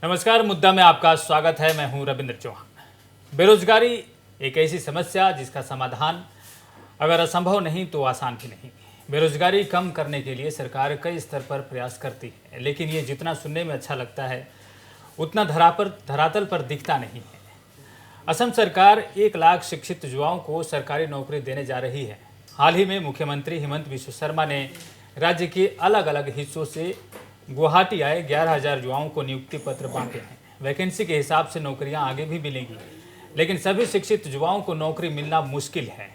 नमस्कार, मुद्दा में आपका स्वागत है। मैं हूं रविंद्र चौहान। बेरोजगारी एक ऐसी समस्या जिसका समाधान अगर असंभव नहीं तो आसान भी नहीं। बेरोजगारी कम करने के लिए सरकार कई स्तर पर प्रयास करती है, लेकिन ये जितना सुनने में अच्छा लगता है उतना धरातल पर दिखता नहीं है। असम सरकार 1 लाख शिक्षित युवाओं को सरकारी नौकरी देने जा रही है। हाल ही में मुख्यमंत्री हिमंत बिस्व शर्मा ने राज्य के अलग अलग हिस्सों से गुवाहाटी आए 11,000 युवाओं को नियुक्ति पत्र बांटे हैं। वैकेंसी के हिसाब से नौकरियां आगे भी मिलेंगी, लेकिन सभी शिक्षित युवाओं को नौकरी मिलना मुश्किल है।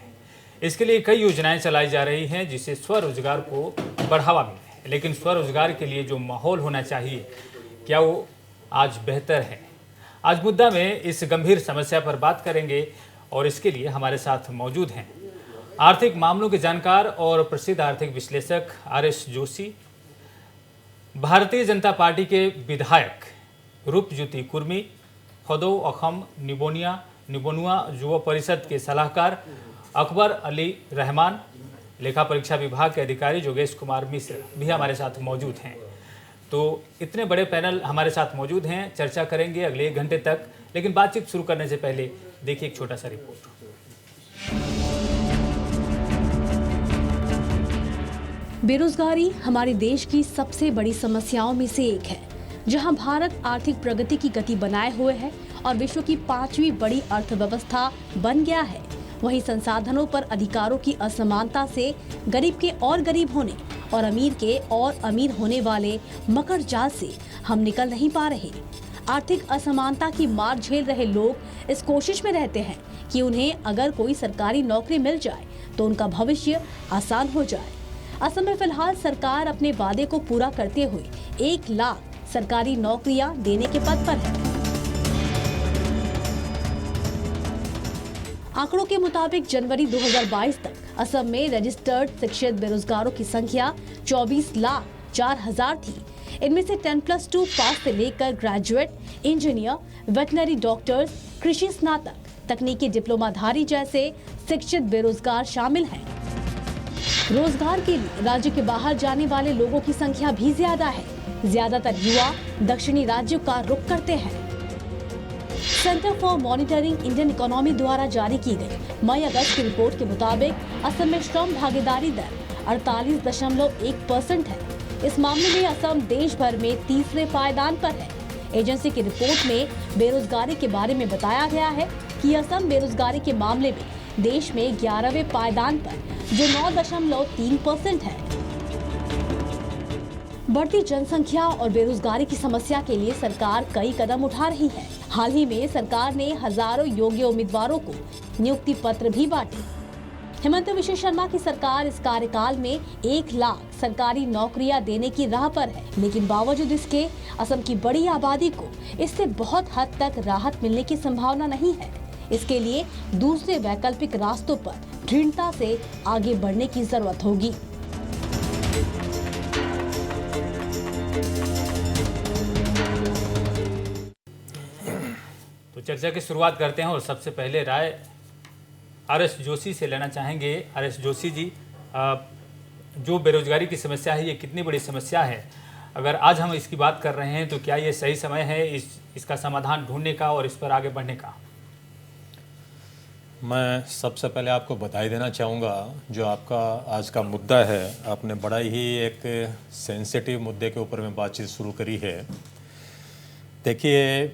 इसके लिए कई योजनाएं चलाई जा रही हैं जिससे स्वरोजगार को बढ़ावा मिले, लेकिन स्वरोजगार के लिए जो माहौल होना चाहिए, क्या वो आज बेहतर है? आज मुद्दा में इस गंभीर समस्या पर बात करेंगे और इसके लिए हमारे साथ मौजूद हैं आर्थिक मामलों के जानकार और प्रसिद्ध आर्थिक विश्लेषक आर.एस. जोशी, भारतीय जनता पार्टी के विधायक रूपज्योति कुर्मी, खदो अखम निबोनुआ युवा परिषद के सलाहकार अकबर अली रहमान, लेखा परीक्षा विभाग के अधिकारी योगेश कुमार मिश्र भी हमारे साथ मौजूद हैं। तो इतने बड़े पैनल हमारे साथ मौजूद हैं, चर्चा करेंगे अगले 1 घंटे तक। लेकिन बातचीत शुरू करने से पहले देखिए एक छोटा सा रिपोर्ट। बेरोजगारी हमारे देश की सबसे बड़ी समस्याओं में से एक है। जहां भारत आर्थिक प्रगति की गति बनाए हुए है और विश्व की 5वीं बड़ी अर्थव्यवस्था बन गया है, वहीं संसाधनों पर अधिकारों की असमानता से गरीब के और गरीब होने और अमीर के और अमीर होने वाले मकर जाल से हम निकल नहीं पा रहे। आर्थिक असमानता की मार झेल रहे लोग इस कोशिश में रहते हैं कि उन्हें अगर कोई सरकारी नौकरी मिल जाए तो उनका भविष्य आसान हो जाए। असम में फिलहाल सरकार अपने वादे को पूरा करते हुए 1 लाख सरकारी नौकरियां देने के पथ पर है। आंकड़ों के मुताबिक जनवरी 2022 तक असम में रजिस्टर्ड शिक्षित बेरोजगारों की संख्या 24,04,000 थी। इनमें से 10+2 पास से लेकर ग्रेजुएट, इंजीनियर, वेटनरी डॉक्टर्स, कृषि स्नातक, तकनीकी डिप्लोमाधारी जैसे शिक्षित बेरोजगार शामिल हैं। रोजगार के लिए राज्य के बाहर जाने वाले लोगों की संख्या भी ज्यादा है। ज्यादातर युवा दक्षिणी राज्यों का रुख करते हैं। Centre for monitoring Indian economy द्वारा जारी की गई मई-अगस्त की रिपोर्ट के मुताबिक असम में श्रम भागीदारी दर 48.1% है। इस मामले में असम देश भर में तीसरे पायदान पर है। एजेंसी की रिपोर्ट में बेरोजगारी के बारे में बताया गया है कि असम बेरोजगारी के मामले में देश में 11वें पायदान पर, जो 9.3% है। बढ़ती जनसंख्या और बेरोजगारी की समस्या के लिए सरकार कई कदम उठा रही है। हाल ही में सरकार ने हजारों योग्य उम्मीदवारों को नियुक्ति पत्र भी बांटे। हिमंत बिस्व शर्मा की सरकार इस कार्यकाल में 1 लाख सरकारी नौकरियां देने की राह पर है, लेकिन बावजूद इसके असम की बड़ी आबादी को इससे बहुत हद तक राहत मिलने की संभावना नहीं है। इसके लिए दूसरे वैकल्पिक रास्तों पर दृढ़ता से आगे बढ़ने की जरूरत होगी। तो चर्चा की शुरुआत करते हैं और सबसे पहले राय आर.एस. जोशी से लेना चाहेंगे। आर.एस. जोशी जी, जो बेरोजगारी की समस्या है, ये कितनी बड़ी समस्या है? अगर आज हम इसकी बात कर रहे हैं तो क्या ये सही समय है इसका समाधान ढूंढने का और इस पर आगे बढ़ने का? मैं सबसे पहले आपको बधाई देना चाहूँगा। जो आपका आज का मुद्दा है, आपने बड़ा ही एक सेंसिटिव मुद्दे के ऊपर में बातचीत शुरू करी है। देखिए,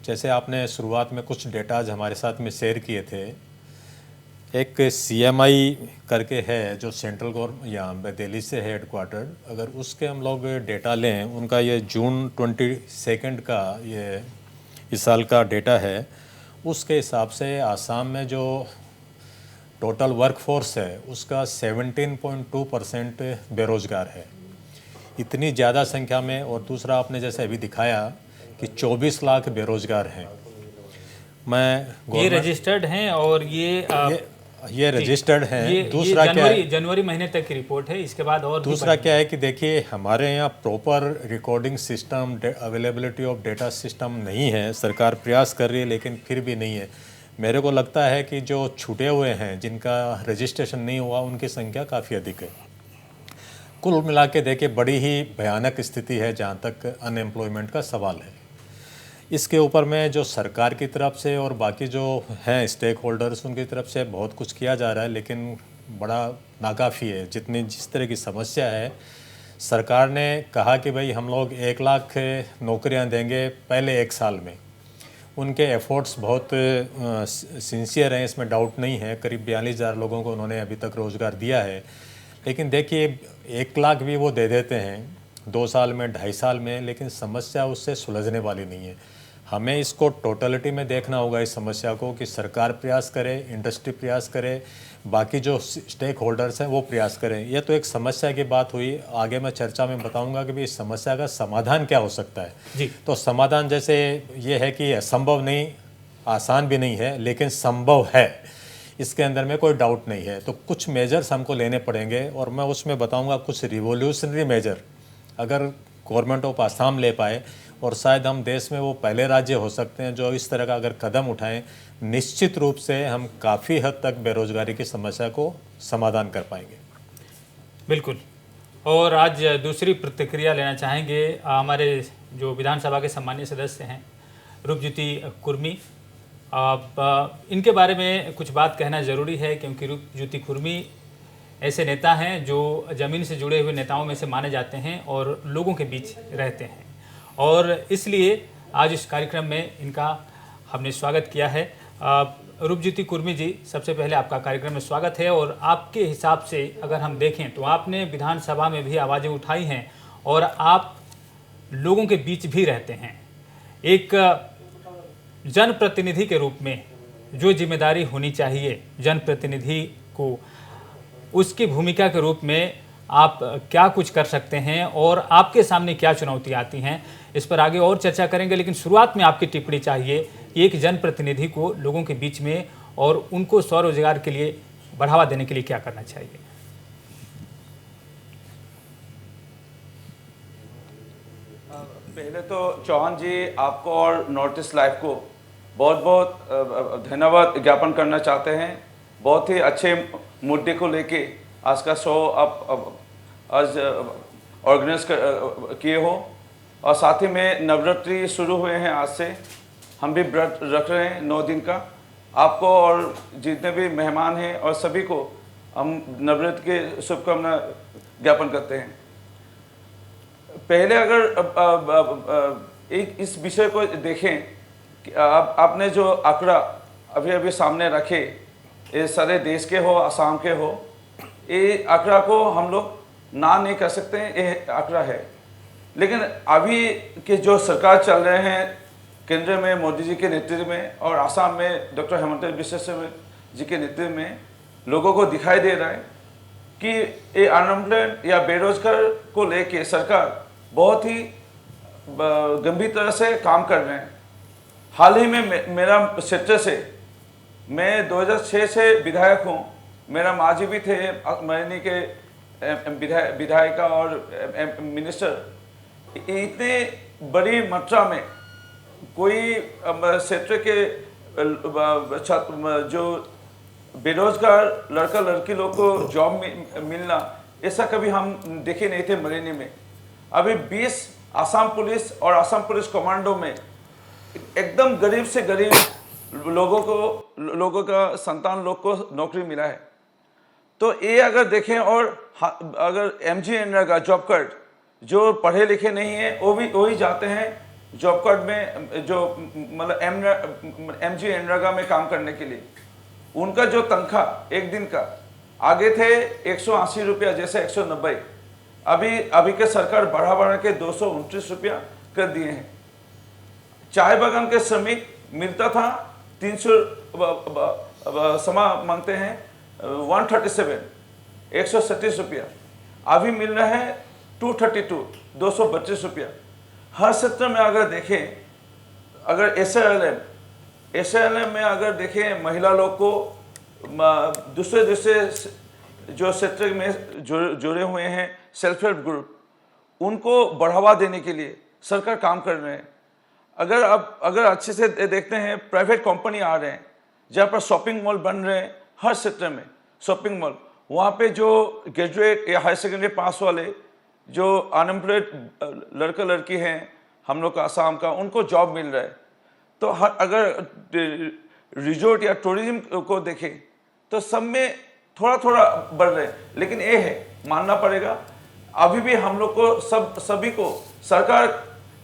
जैसे आपने शुरुआत में कुछ डेटाज हमारे साथ में शेयर किए थे, एक CMI करके है जो सेंट्रल गवर्नमेंट यहाँ दिल्ली से है हेडक्वार्टर। अगर उसके हम लोग डेटा लें, उनका ये जून 22 का ये इस साल का डेटा है। उसके हिसाब से आसाम में जो टोटल वर्कफोर्स है उसका 17.2% बेरोजगार है। इतनी ज़्यादा संख्या में, और दूसरा आपने जैसे अभी दिखाया कि 24 लाख बेरोजगार हैं। ये रजिस्टर्ड हैं और ये रजिस्टर्ड हैं। दूसरा क्या है, जनवरी महीने तक की रिपोर्ट है। इसके बाद और दूसरा क्या है कि देखिए, हमारे यहाँ proper recording system, availability of data system नहीं है। सरकार प्रयास कर रही है लेकिन फिर भी नहीं है। मेरे को लगता है कि जो छूटे हुए हैं, जिनका रजिस्ट्रेशन नहीं हुआ, उनकी संख्या काफ़ी अधिक है। कुल मिला के देखिए, बड़ी ही भयानक स्थिति है जहाँ तक अनएम्प्लॉयमेंट का सवाल है। इसके ऊपर में जो सरकार की तरफ से और बाकी जो हैं स्टेक होल्डर्स उनकी तरफ से बहुत कुछ किया जा रहा है, लेकिन बड़ा नाकाफ़ी है। जिस तरह की समस्या है, सरकार ने कहा कि भाई हम लोग 1 लाख नौकरियां देंगे पहले 1 साल में। उनके एफर्ट्स बहुत सिंसियर हैं, इसमें डाउट नहीं है। करीब 42,000 लोगों को उन्होंने अभी तक रोज़गार दिया है। लेकिन देखिए 1 लाख भी वो दे देते हैं 2 साल में, 2.5 साल में, लेकिन समस्या उससे सुलझने वाली नहीं है। हमें इसको टोटलिटी में देखना होगा इस समस्या को, कि सरकार प्रयास करे, इंडस्ट्री प्रयास करे, बाकी जो स्टेक होल्डर्स हैं वो प्रयास करें। ये तो एक समस्या की बात हुई। आगे मैं चर्चा में बताऊंगा कि भी इस समस्या का समाधान क्या हो सकता है जी। तो समाधान जैसे ये है कि असंभव नहीं, आसान भी नहीं है, लेकिन संभव है, इसके अंदर में कोई डाउट नहीं है। तो कुछ मेजर्स हमको लेने पड़ेंगे और मैं उसमें बताऊंगा कुछ रिवोल्यूशनरी मेजर अगर गवर्नमेंट ऑफ आसाम ले पाए, और शायद हम देश में वो पहले राज्य हो सकते हैं जो इस तरह का अगर कदम उठाएं, निश्चित रूप से हम काफ़ी हद तक बेरोजगारी की समस्या को समाधान कर पाएंगे। बिल्कुल। और आज दूसरी प्रतिक्रिया लेना चाहेंगे हमारे जो विधानसभा के सम्मानीय सदस्य हैं रूपज्योति कुर्मी। अब इनके बारे में कुछ बात कहना ज़रूरी है, क्योंकि रूपज्योति कुर्मी ऐसे नेता हैं जो ज़मीन से जुड़े हुए नेताओं में से माने जाते हैं और लोगों के बीच रहते हैं, और इसलिए आज इस कार्यक्रम में इनका हमने स्वागत किया है। रूपज्योति कुर्मी जी, सबसे पहले आपका कार्यक्रम में स्वागत है। और आपके हिसाब से अगर हम देखें तो आपने विधानसभा में भी आवाज़ें उठाई हैं और आप लोगों के बीच भी रहते हैं। एक जनप्रतिनिधि के रूप में जो जिम्मेदारी होनी चाहिए जनप्रतिनिधि को, उसकी भूमिका के रूप में आप क्या कुछ कर सकते हैं और आपके सामने क्या चुनौतियाँ आती हैं, इस पर आगे और चर्चा करेंगे। लेकिन शुरुआत में आपकी टिप्पणी चाहिए कि एक जनप्रतिनिधि को लोगों के बीच में और उनको स्वरोजगार के लिए बढ़ावा देने के लिए क्या करना चाहिए। पहले तो चौहान जी, आपको और नॉर्थ ईस्ट लाइफ को बहुत बहुत धन्यवाद ज्ञापन करना चाहते हैं। बहुत ही अच्छे मुद्दे को लेके आज का शो आप आज ऑर्गेनाइज किए हो, और साथ ही में नवरात्रि शुरू हुए हैं आज से, हम भी व्रत रख रहे हैं 9 दिन का। आपको और जितने भी मेहमान हैं और सभी को हम नवरात्रि के शुभकामना ज्ञापन करते हैं। पहले अगर एक इस विषय को देखें कि आपने जो आंकड़ा अभी अभी सामने रखे, ये सारे देश के हो, असम के हो, ये आंकड़ा को हम लोग ना नहीं कर सकते, ये आंकड़ा है। लेकिन अभी के जो सरकार चल रहे हैं केंद्र में मोदी जी के नेतृत्व में और आसाम में डॉक्टर हेमंत बिस्वा शर्मा जी के नेतृत्व में, लोगों को दिखाई दे रहा है कि ये अनएम्प्लॉयमेंट या बेरोजगार को लेके सरकार बहुत ही गंभीर तरह से काम कर रहे हैं। हाल ही में मेरा क्षेत्र से, मैं 2006 से विधायक हूँ, मेरा माँ जी भी थे मरनी के विधायिका और मिनिस्टर। इतने बड़ी मात्रा में कोई क्षेत्र के जो बेरोजगार लड़का लड़की लोग को जॉब मिलना, ऐसा कभी हम देखे नहीं थे मरीनी में। अभी 20 आसाम पुलिस और आसाम पुलिस कमांडो में एकदम गरीब से गरीब लोगों का संतान लोग को नौकरी मिला है। तो ये अगर देखें, और अगर MGNREGA जॉब कार्ड, जो पढ़े लिखे नहीं है वो ही जाते हैं जॉब कार्ड में, जो मतलब MGNREGA में काम करने के लिए। उनका जो तनख्वाह एक दिन का आगे थे 180 रुपया, जैसे 190, अभी के सरकार बढ़ा के 229 रुपया कर दिए हैं। चाय बागान के श्रमिक मिलता था 300 समा मांगते हैं 137, 137 रुपया, अभी मिल रहा है 232, 232 रुपया। हर क्षेत्र में अगर देखें, अगर SLM में अगर देखें, महिला लोग को दूसरे जो क्षेत्र में जुड़े हुए हैं सेल्फ हेल्प ग्रुप, उनको बढ़ावा देने के लिए सरकार काम कर रहे हैं। अगर अच्छे से देखते हैं, प्राइवेट कंपनी आ रहे हैं जहाँ पर शॉपिंग मॉल बन रहे हैं, हर क्षेत्र में शॉपिंग मॉल, वहाँ पे जो ग्रेजुएट या हायर सेकेंडरी पास वाले जो अनएम्प्लॉयड लड़का लड़की हैं, हम लोग का असम का, उनको जॉब मिल रहा है। तो अगर रिजोर्ट या टूरिज्म को देखें तो सब में थोड़ा थोड़ा बढ़ रहे हैं, लेकिन ये है मानना पड़ेगा अभी भी हम लोग को सभी को, सरकार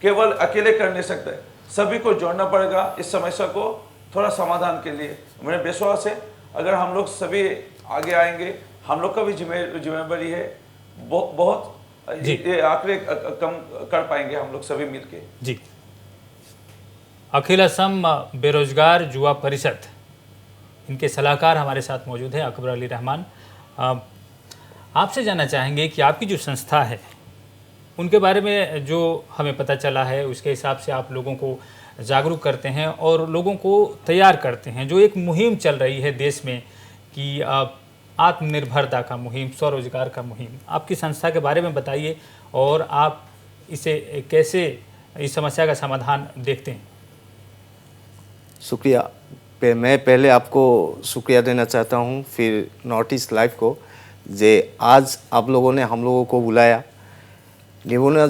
केवल अकेले कर नहीं सकता है, सभी को जोड़ना पड़ेगा इस समस्या को थोड़ा समाधान के लिए। मेरा विश्वास है अगर हम लोग सभी आगे आएंगे, हम लोग का भी जिम्मेदारी है, बहुत ये आंकड़े कम कर पाएंगे हम लोग सभी मिलके। जी। अखिल असम बेरोजगार युवा परिषद, इनके सलाहकार हमारे साथ मौजूद हैं अकबर अली रहमान। आपसे जानना चाहेंगे कि आपकी जो संस्था है उनके बारे में जो हमें पता चला है उसके हिसाब से आप लोगों को जागरूक करते हैं और लोगों को तैयार करते हैं। जो एक मुहिम चल रही है देश में कि आत्मनिर्भरता का मुहिम, स्वरोजगार का मुहिम, आपकी संस्था के बारे में बताइए और आप इसे कैसे, इस समस्या का समाधान देखते हैं। शुक्रिया। मैं पहले आपको शुक्रिया देना चाहता हूँ, फिर नॉर्थ ईस्ट लाइफ को, जे आज आप लोगों ने हम लोगों को बुलाया। निबुना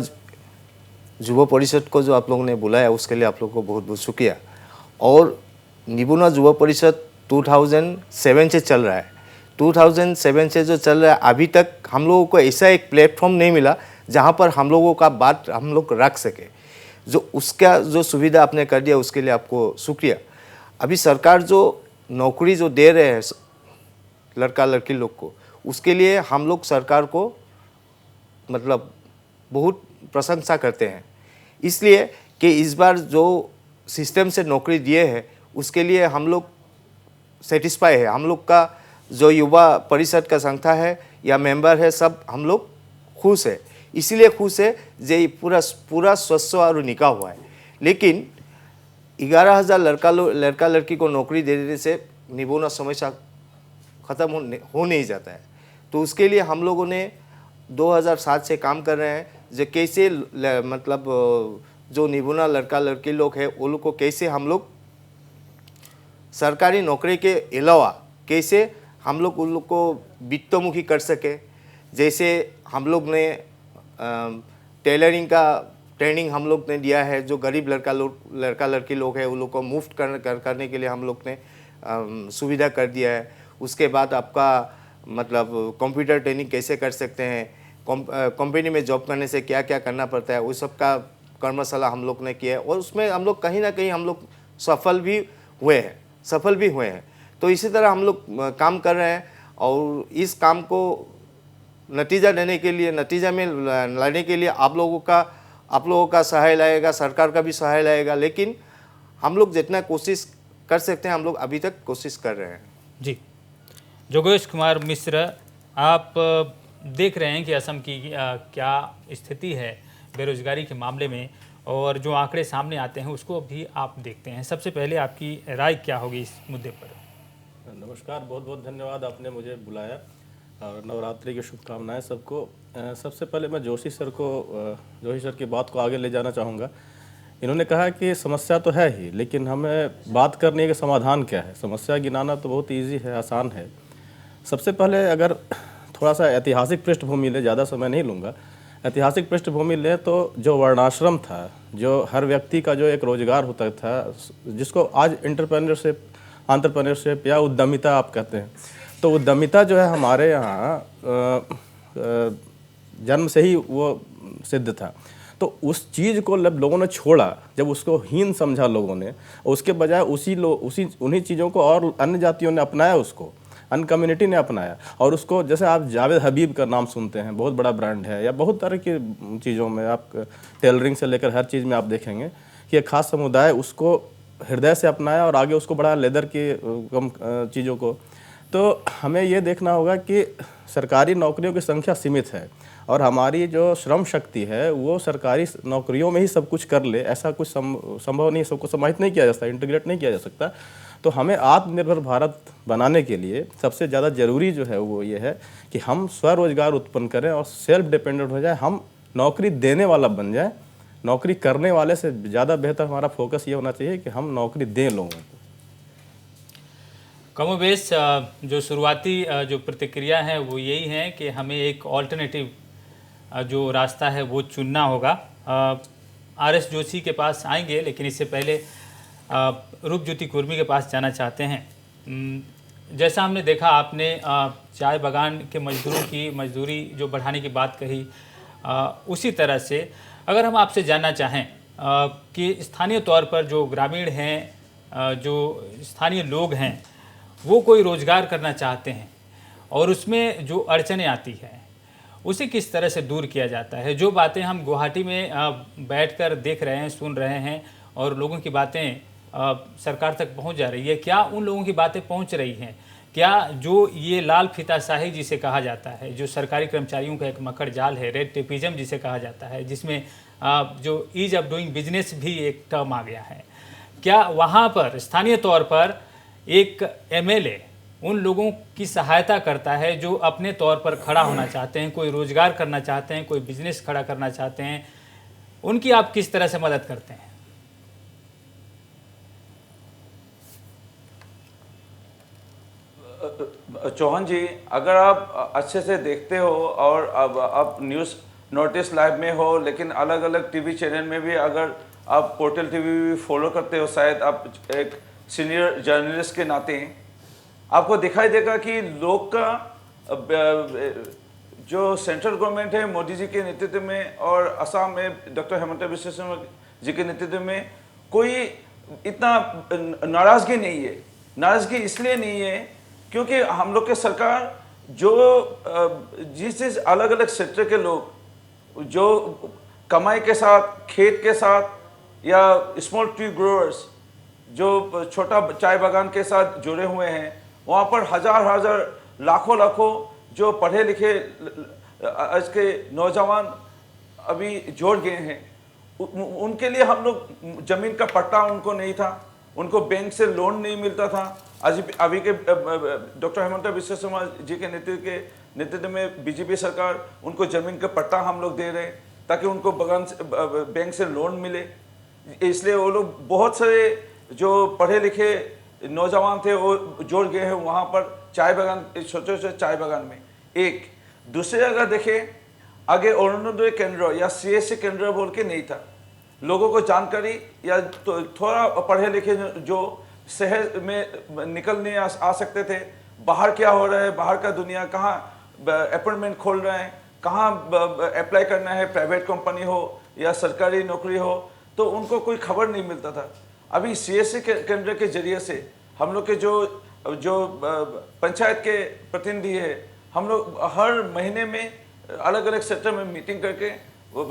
युवा परिषद को जो आप लोगों ने बुलाया उसके लिए आप लोगों को बहुत बहुत शुक्रिया। और निबुना युवा परिषद 2007 से चल रहा है। 2007 से जो चल रहा है, अभी तक हम लोगों को ऐसा एक प्लेटफॉर्म नहीं मिला जहाँ पर हम लोगों का बात हम लोग रख सके। जो उसका जो सुविधा आपने कर दिया उसके लिए आपको शुक्रिया। अभी सरकार जो नौकरी जो दे रहे हैं लड़का लड़की लोग को, उसके लिए हम लोग सरकार को मतलब बहुत प्रशंसा करते हैं, इसलिए कि इस बार जो सिस्टम से नौकरी दिए हैं उसके लिए हम लोग सेटिस्फाई है। हम लोग का जो युवा परिषद का संस्था है या मेंबर है, सब हम लोग खुश है। इसीलिए खुश है जे पूरा स्वच्छ और निका हुआ है। लेकिन 11,000 लड़का लड़की को नौकरी दे देने से निबुना समस्या ख़त्म हो नहीं जाता है। तो उसके लिए हम लोगों ने 2007 से काम कर रहे हैं, जो कैसे मतलब जो निबुना लड़का लड़की लोग हैं वो लोग को कैसे हम लोग सरकारी नौकरी के अलावा कैसे हम लोग उन लोग को वित्तमुखी कर सके। जैसे हम लोग ने टेलरिंग का ट्रेनिंग हम लोग ने दिया है, जो गरीब लड़का लड़की लोग हैं उन लोग को मुफ्त करने के लिए हम लोग ने सुविधा कर दिया है। उसके बाद आपका मतलब कंप्यूटर ट्रेनिंग कैसे कर सकते हैं, कंपनी में जॉब करने से क्या क्या करना पड़ता है, उस सब का कर्मशाला हम लोग ने किया है। और उसमें हम लोग कहीं ना कहीं हम लोग सफल भी हुए हैं। तो इसी तरह हम लोग काम कर रहे हैं और इस काम को नतीजा देने के लिए, नतीजा में लाने के लिए आप लोगों का सहाय लगेगा, सरकार का भी सहाय लगेगा। लेकिन हम लोग जितना कोशिश कर सकते हैं हम लोग अभी तक कोशिश कर रहे हैं। जी। जोगेश कुमार मिश्र, आप देख रहे हैं कि असम की क्या स्थिति है बेरोजगारी के मामले में और जो आंकड़े सामने आते हैं उसको भी आप देखते हैं। सबसे पहले आपकी राय क्या होगी इस मुद्दे पर? नमस्कार, बहुत बहुत धन्यवाद आपने मुझे बुलाया और नवरात्रि की शुभकामनाएं सबको। सबसे पहले मैं जोशी सर की बात को आगे ले जाना चाहूँगा। इन्होंने कहा कि समस्या तो है ही, लेकिन हमें बात करनी है कि समाधान क्या है। समस्या गिनाना तो बहुत ईजी है, आसान है। सबसे पहले अगर थोड़ा सा ऐतिहासिक पृष्ठभूमि ले, ज़्यादा समय नहीं लूँगा, ऐतिहासिक पृष्ठभूमि ले तो जो वर्णाश्रम था, जो हर व्यक्ति का जो एक रोजगार होता था, जिसको आज एंटरप्रेन्योरशिप या उद्यमिता आप कहते हैं, तो उद्यमिता जो है हमारे यहाँ जन्म से ही वो सिद्ध था। तो उस चीज़ को जब लोगों ने छोड़ा, जब उसको हीन समझा लोगों ने, उसके बजाय उन्हीं चीज़ों को और अन्य जातियों ने अपनाया, उसको अन्य कम्युनिटी ने अपनाया। और उसको, जैसे आप जावेद हबीब का नाम सुनते हैं, बहुत बड़ा ब्रांड है, या बहुत तरह की चीज़ों में, आप टेलरिंग से लेकर हर चीज़ में आप देखेंगे कि एक खास समुदाय उसको हृदय से अपनाया और आगे उसको बढ़ाया, लेदर की कम चीज़ों को। तो हमें ये देखना होगा कि सरकारी नौकरियों की संख्या सीमित है और हमारी जो श्रम शक्ति है वो सरकारी नौकरियों में ही सब कुछ कर ले, ऐसा कुछ संभव नहीं, सबको समाहित नहीं किया जा सकता, इंटीग्रेट नहीं किया जा सकता। तो हमें आत्मनिर्भर भारत बनाने के लिए सबसे ज़्यादा ज़रूरी जो है वो ये है कि हम स्वरोजगार उत्पन्न करें और सेल्फ डिपेंडेंट हो जाए। हम नौकरी देने वाला बन जाए, नौकरी करने वाले से ज़्यादा बेहतर हमारा फोकस ये होना चाहिए कि हम नौकरी दें लोगों को। कमोबेश जो शुरुआती जो प्रतिक्रिया है वो यही है कि हमें एक ऑल्टरनेटिव जो रास्ता है वो चुनना होगा। RS जोशी के पास आएंगे, लेकिन इससे पहले रूपज्योति कुर्मी के पास जाना चाहते हैं। जैसा हमने देखा, आपने चाय बागान के मजदूरों की मजदूरी जो बढ़ाने की बात कही, उसी तरह से अगर हम आपसे जानना चाहें कि स्थानीय तौर पर जो ग्रामीण हैं, जो स्थानीय लोग हैं, वो कोई रोज़गार करना चाहते हैं और उसमें जो अड़चनें आती हैं उसे किस तरह से दूर किया जाता है। जो बातें हम गुवाहाटी में बैठकर देख रहे हैं, सुन रहे हैं और लोगों की बातें सरकार तक पहुंच जा रही है, क्या उन लोगों की बातें पहुंच रही हैं? क्या जो ये लाल फीताशाही जिसे कहा जाता है, जो सरकारी कर्मचारियों का एक मकड़ जाल है, रेड टेपिज्म जिसे कहा जाता है, जिसमें जो ईज ऑफ डूइंग बिजनेस भी एक टर्म आ गया है, क्या वहाँ पर स्थानीय तौर पर एक MLA उन लोगों की सहायता करता है जो अपने तौर पर खड़ा होना चाहते हैं, कोई रोजगार करना चाहते हैं, कोई बिजनेस खड़ा करना चाहते हैं, उनकी आप किस तरह से मदद करते हैं? चौहान जी, अगर आप अच्छे से देखते हो और अब आप न्यूज़ नोटिस लाइव में हो, लेकिन अलग अलग टीवी चैनल में भी अगर आप पोर्टल टीवी भी फॉलो करते हो, शायद आप एक सीनियर जर्नलिस्ट के नाते आपको दिखाई देगा कि लोग का जो सेंट्रल गवर्नमेंट है मोदी जी के नेतृत्व में और असम में डॉक्टर हेमंत बिस्वा शर्मा जी के नेतृत्व में कोई इतना नाराज़गी नहीं है। नाराज़गी इसलिए नहीं है क्योंकि हम लोग के सरकार जो जिस अलग अलग सेक्टर के लोग जो कमाई के साथ, खेत के साथ या स्मॉल ट्री ग्रोअर्स जो छोटा चाय बागान के साथ जुड़े हुए हैं, वहाँ पर हजार हजार लाखों लाखों जो पढ़े लिखे आज के नौजवान अभी जोड़ गए हैं, उनके लिए हम लोग ज़मीन का पट्टा उनको नहीं था, उनको बैंक से लोन नहीं मिलता था। अभी के डॉक्टर हेमंत बिस्वा शर्मा जी के नेतृत्व में बीजेपी सरकार उनको ज़मीन का पट्टा हम लोग दे रहे हैं ताकि उनको बागान से बैंक से लोन मिले। इसलिए वो लोग बहुत सारे जो पढ़े लिखे नौजवान थे वो जोड़ गए हैं वहाँ पर चाय बागान, छोटे छोटे चाय बागान में। एक दूसरे अगर देखें, आगे अरुणोदय केंद्र या CSC केंद्र बोल के नहीं था, लोगों को जानकारी या तो थोड़ा पढ़े लिखे जो शहर में निकल नहीं आ सकते थे, बाहर क्या हो रहा है, बाहर का दुनिया कहाँ अपॉइंटमेंट खोल रहे हैं, कहाँ अप्लाई करना है, प्राइवेट कंपनी हो या सरकारी नौकरी हो, तो उनको कोई खबर नहीं मिलता था। अभी CSC केंद्र के जरिए से हम लोग के जो पंचायत के प्रतिनिधि है, हम लोग हर महीने में अलग अलग सेक्टर में मीटिंग करके,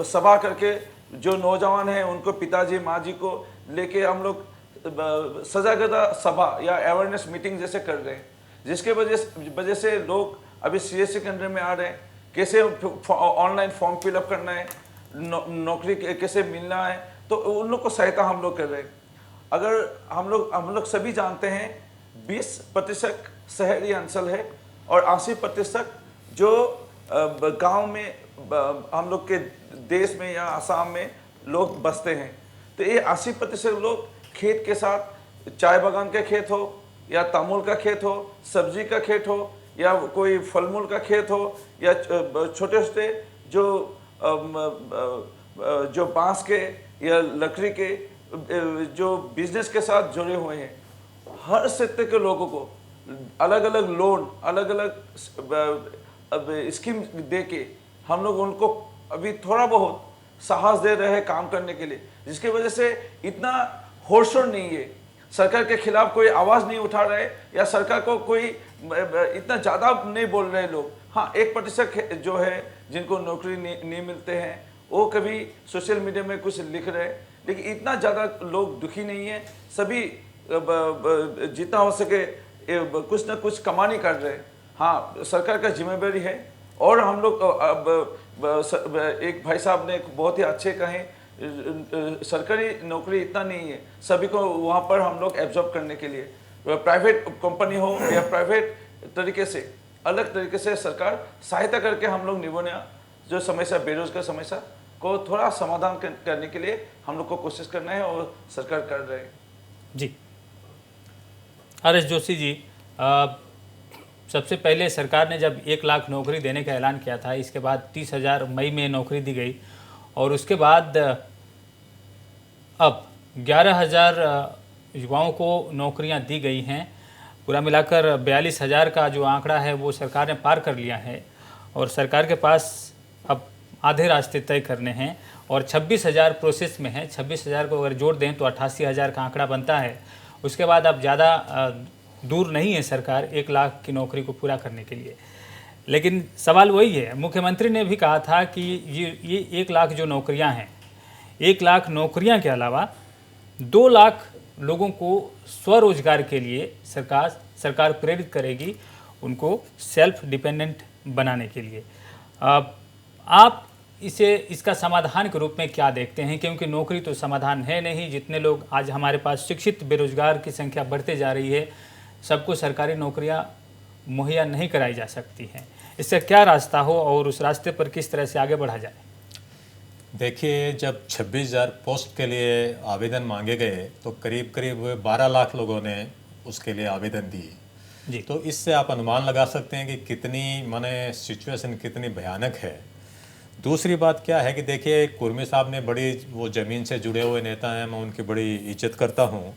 सभा करके जो नौजवान हैं उनको पिताजी माँ जी को लेके हम लोग सजागता सभा या अवेयरनेस मीटिंग जैसे कर रहे हैं, जिसके वजह से लोग अभी CSC केंद्र में आ रहे हैं, कैसे ऑनलाइन फॉर्म फिलअप करना है, नौकरी कैसे मिलना है, तो उन लोग को सहायता हम लोग कर रहे हैं। अगर हम लोग सभी जानते हैं 20% शहरी अंचल है और 80% जो गांव में हम लोग के देश में या असम में लोग बसते हैं। तो ये 80% लोग खेत के साथ, चाय बागान का खेत हो या तामुल का खेत हो, सब्जी का खेत हो या कोई फल मूल का खेत हो या छोटे छोटे जो बांस के या लकड़ी के जो बिजनेस के साथ जुड़े हुए हैं, हर सेक्टर के लोगों को अलग अलग लोन, अलग अलग स्कीम दे के हम लोग उनको अभी थोड़ा बहुत साहस दे रहे हैं काम करने के लिए, जिसकी वजह से इतना होड़-शोर नहीं है, सरकार के खिलाफ कोई आवाज़ नहीं उठा रहे या सरकार को कोई इतना ज़्यादा नहीं बोल रहे लोग। हाँ, 1% जो है जिनको नौकरी नहीं मिलते हैं वो कभी सोशल मीडिया में कुछ लिख रहे हैं, लेकिन इतना ज़्यादा लोग दुखी नहीं है। सभी जितना हो सके कुछ ना कुछ कमानी कर रहे हैं। हाँ, सरकार का जिम्मेदारी है। और हम लोग एक भाई साहब ने बहुत ही अच्छे कहे, सरकारी नौकरी इतना नहीं है, सभी को वहाँ पर हम लोग एब्जॉर्ब करने के लिए प्राइवेट कंपनी हो या प्राइवेट तरीके से, अलग तरीके से सरकार सहायता करके हम लोग निबोनिया जो समस्या, बेरोजगार समस्या को थोड़ा समाधान करने के लिए हम लोग को कोशिश करना है और सरकार कर रहे हैं। जी, RS जोशी जी, सबसे पहले सरकार ने जब 1 लाख नौकरी देने का ऐलान किया था, इसके बाद 30,000 मई में नौकरी दी गई और उसके बाद अब 11,000 युवाओं को नौकरियां दी गई हैं। पूरा मिलाकर 42,000 का जो आंकड़ा है वो सरकार ने पार कर लिया है और सरकार के पास अब आधे रास्ते तय करने हैं और 26,000 प्रोसेस में है। 26,000 को अगर जोड़ दें तो 88,000 का आंकड़ा बनता है। उसके बाद अब ज़्यादा दूर नहीं है सरकार 1 लाख की नौकरी को पूरा करने के लिए। लेकिन सवाल वही है, मुख्यमंत्री ने भी कहा था कि ये 1 लाख जो नौकरियां हैं, 1 लाख नौकरियां के अलावा 2 लाख लोगों को स्वरोजगार के लिए सरकार प्रेरित करेगी, उनको सेल्फ डिपेंडेंट बनाने के लिए। आप इसका समाधान के रूप में क्या देखते हैं? क्योंकि नौकरी तो समाधान है नहीं। जितने लोग आज हमारे पास शिक्षित बेरोजगार की संख्या बढ़ते जा रही है, सबको सरकारी नौकरियां मुहैया नहीं कराई जा सकती हैं। इससे क्या रास्ता हो और उस रास्ते पर किस तरह से आगे बढ़ा जाए? देखिए, जब 26,000 पोस्ट के लिए आवेदन मांगे गए तो करीब करीब 12 लाख लोगों ने उसके लिए आवेदन दिए जी। तो इससे आप अनुमान लगा सकते हैं कि कितनी माने सिचुएशन कितनी भयानक है। दूसरी बात क्या है कि देखिए, कुर्मी साहब ने बड़ी वो ज़मीन से जुड़े हुए नेता हैं, मैं उनकी बड़ी इज्जत करता हूँ।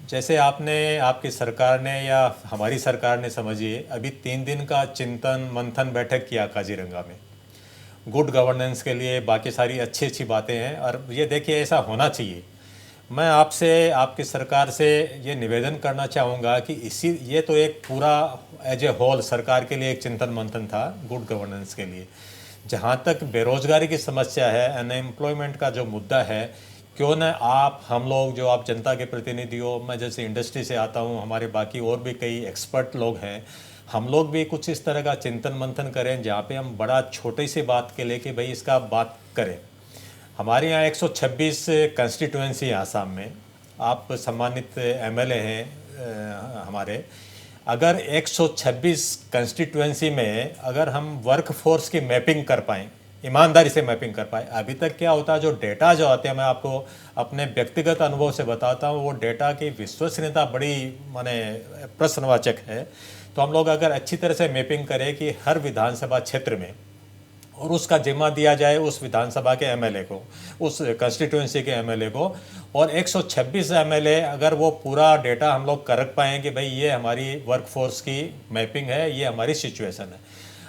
जैसे आपकी सरकार ने या हमारी सरकार ने समझिए अभी 3 दिन का चिंतन मंथन बैठक किया काजीरंगा में, गुड गवर्नेंस के लिए, बाकी सारी अच्छी अच्छी बातें हैं और ये देखिए ऐसा होना चाहिए। मैं आपसे, आपकी सरकार से ये निवेदन करना चाहूँगा कि ये तो एक पूरा एज ए होल सरकार के लिए एक चिंतन मंथन था गुड गवर्नेंस के लिए। जहाँ तक बेरोजगारी की समस्या है, अनएम्प्लॉयमेंट का जो मुद्दा है, क्यों न हम लोग जो आप जनता के प्रतिनिधि हो, मैं जैसे इंडस्ट्री से आता हूँ, हमारे बाकी और भी कई एक्सपर्ट लोग हैं, हम लोग भी कुछ इस तरह का चिंतन मंथन करें जहाँ पे हम बड़ा छोटी सी बात के लेके भाई इसका बात करें। हमारे यहाँ 126 कंस्टिट्यूएंसी है आसाम में, आप सम्मानित एमएलए हैं हमारे। अगर 126 कंस्टिट्यूएंसी में अगर हम वर्क फोर्स की मैपिंग कर पाएँ, ईमानदारी से मैपिंग कर पाए, अभी तक क्या होता है, जो डेटा जो आते हैं, मैं आपको अपने व्यक्तिगत अनुभव से बताता हूँ, वो डेटा की विश्वसनीयता बड़ी माने प्रश्नवाचक है। तो हम लोग अगर अच्छी तरह से मैपिंग करें कि हर विधानसभा क्षेत्र में, और उसका जिम्मा दिया जाए उस विधानसभा के एमएलए को, उस कंस्टिट्यूएंसी के एमएलए को, और 126 एमएलए अगर वो पूरा डेटा हम लोग कर पाएँ कि भाई ये हमारी वर्कफोर्स की मैपिंग है, ये हमारी सिचुएशन है।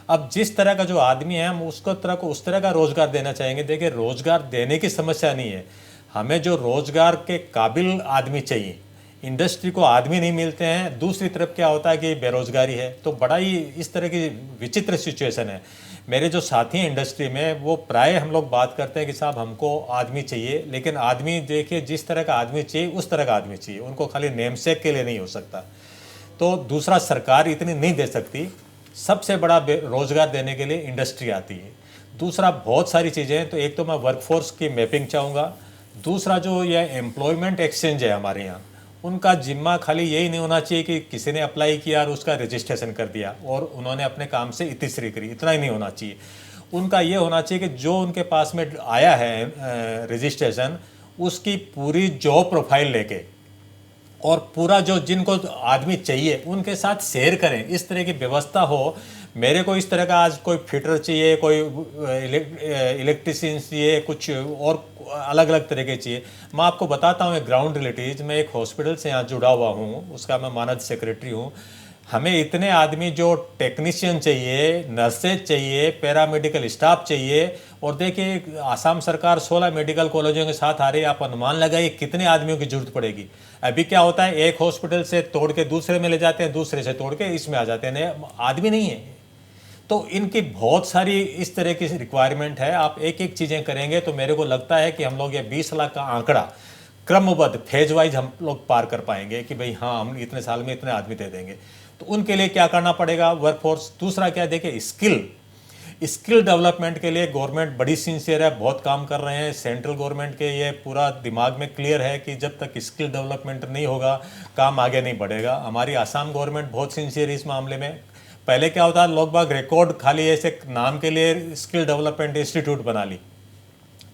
अब जिस तरह का जो आदमी है हम उस तरह का रोज़गार देना चाहेंगे। देखिए, रोज़गार देने की समस्या नहीं है, हमें जो रोज़गार के काबिल आदमी चाहिए, इंडस्ट्री को आदमी नहीं मिलते हैं। दूसरी तरफ क्या होता है कि बेरोज़गारी है, तो बड़ा ही इस तरह की विचित्र सिचुएशन है। मेरे जो साथी हैं इंडस्ट्री में, वो प्राय हम लोग बात करते हैं कि साहब हमको आदमी चाहिए, लेकिन आदमी देखिए जिस तरह का आदमी चाहिए उस तरह का आदमी चाहिए, उनको खाली नेमसेक के लिए नहीं हो सकता। तो दूसरा, सरकार इतनी नहीं दे सकती। सबसे बड़ा रोज़गार देने के लिए इंडस्ट्री आती है। दूसरा, बहुत सारी चीज़ें हैं। तो एक तो मैं वर्कफोर्स की मैपिंग चाहूँगा। दूसरा, जो ये एम्प्लॉयमेंट एक्सचेंज है हमारे यहाँ, उनका जिम्मा खाली यही नहीं होना चाहिए कि किसी ने अप्लाई किया और उसका रजिस्ट्रेशन कर दिया और उन्होंने अपने काम से इतिश्री करी, इतना ही नहीं होना चाहिए। उनका ये होना चाहिए कि जो उनके पास में आया है रजिस्ट्रेशन, उसकी पूरी जॉब प्रोफाइल लेके और पूरा जो जिनको आदमी चाहिए उनके साथ शेयर करें, इस तरह की व्यवस्था हो। मेरे को इस तरह का आज कोई फिटर चाहिए, कोई इलेक्ट्रिशियन चाहिए, कुछ और अलग अलग तरह के चाहिए। मैं आपको बताता हूँ एक ग्राउंड रिलेटिव। मैं एक हॉस्पिटल से यहाँ जुड़ा हुआ हूँ, उसका मैं मानद सेक्रेटरी हूँ। हमें इतने आदमी जो टेक्नीशियन चाहिए, नर्सेज चाहिए, पैरामेडिकल स्टाफ चाहिए, और देखिए आसाम सरकार 16 मेडिकल कॉलेजों के साथ आ रही है। आप अनुमान लगाइए कितने आदमियों की जरूरत पड़ेगी। अभी क्या होता है, एक हॉस्पिटल से तोड़ के दूसरे में ले जाते हैं, दूसरे से तोड़ के इसमें आ जाते हैं, आदमी नहीं है। तो इनकी बहुत सारी इस तरह की रिक्वायरमेंट है। आप एक एक चीज़ें करेंगे तो मेरे को लगता है कि हम लोग ये 20 लाख का आंकड़ा क्रमबद्ध फेज वाइज हम लोग पार कर पाएंगे कि भाई हाँ, हम इतने साल में इतने आदमी दे देंगे। तो उनके लिए क्या करना पड़ेगा, वर्कफोर्स। दूसरा क्या, देखिए स्किल डेवलपमेंट के लिए गवर्नमेंट बड़ी सिंसियर है, बहुत काम कर रहे हैं। सेंट्रल गवर्नमेंट के ये पूरा दिमाग में क्लियर है कि जब तक स्किल डेवलपमेंट नहीं होगा काम आगे नहीं बढ़ेगा। हमारी आसाम गवर्नमेंट बहुत सिंसियर है इस मामले में। पहले क्या होता है, लोग बाग रिकॉर्ड खाली ऐसे नाम के लिए स्किल डेवलपमेंट इंस्टीट्यूट बना ली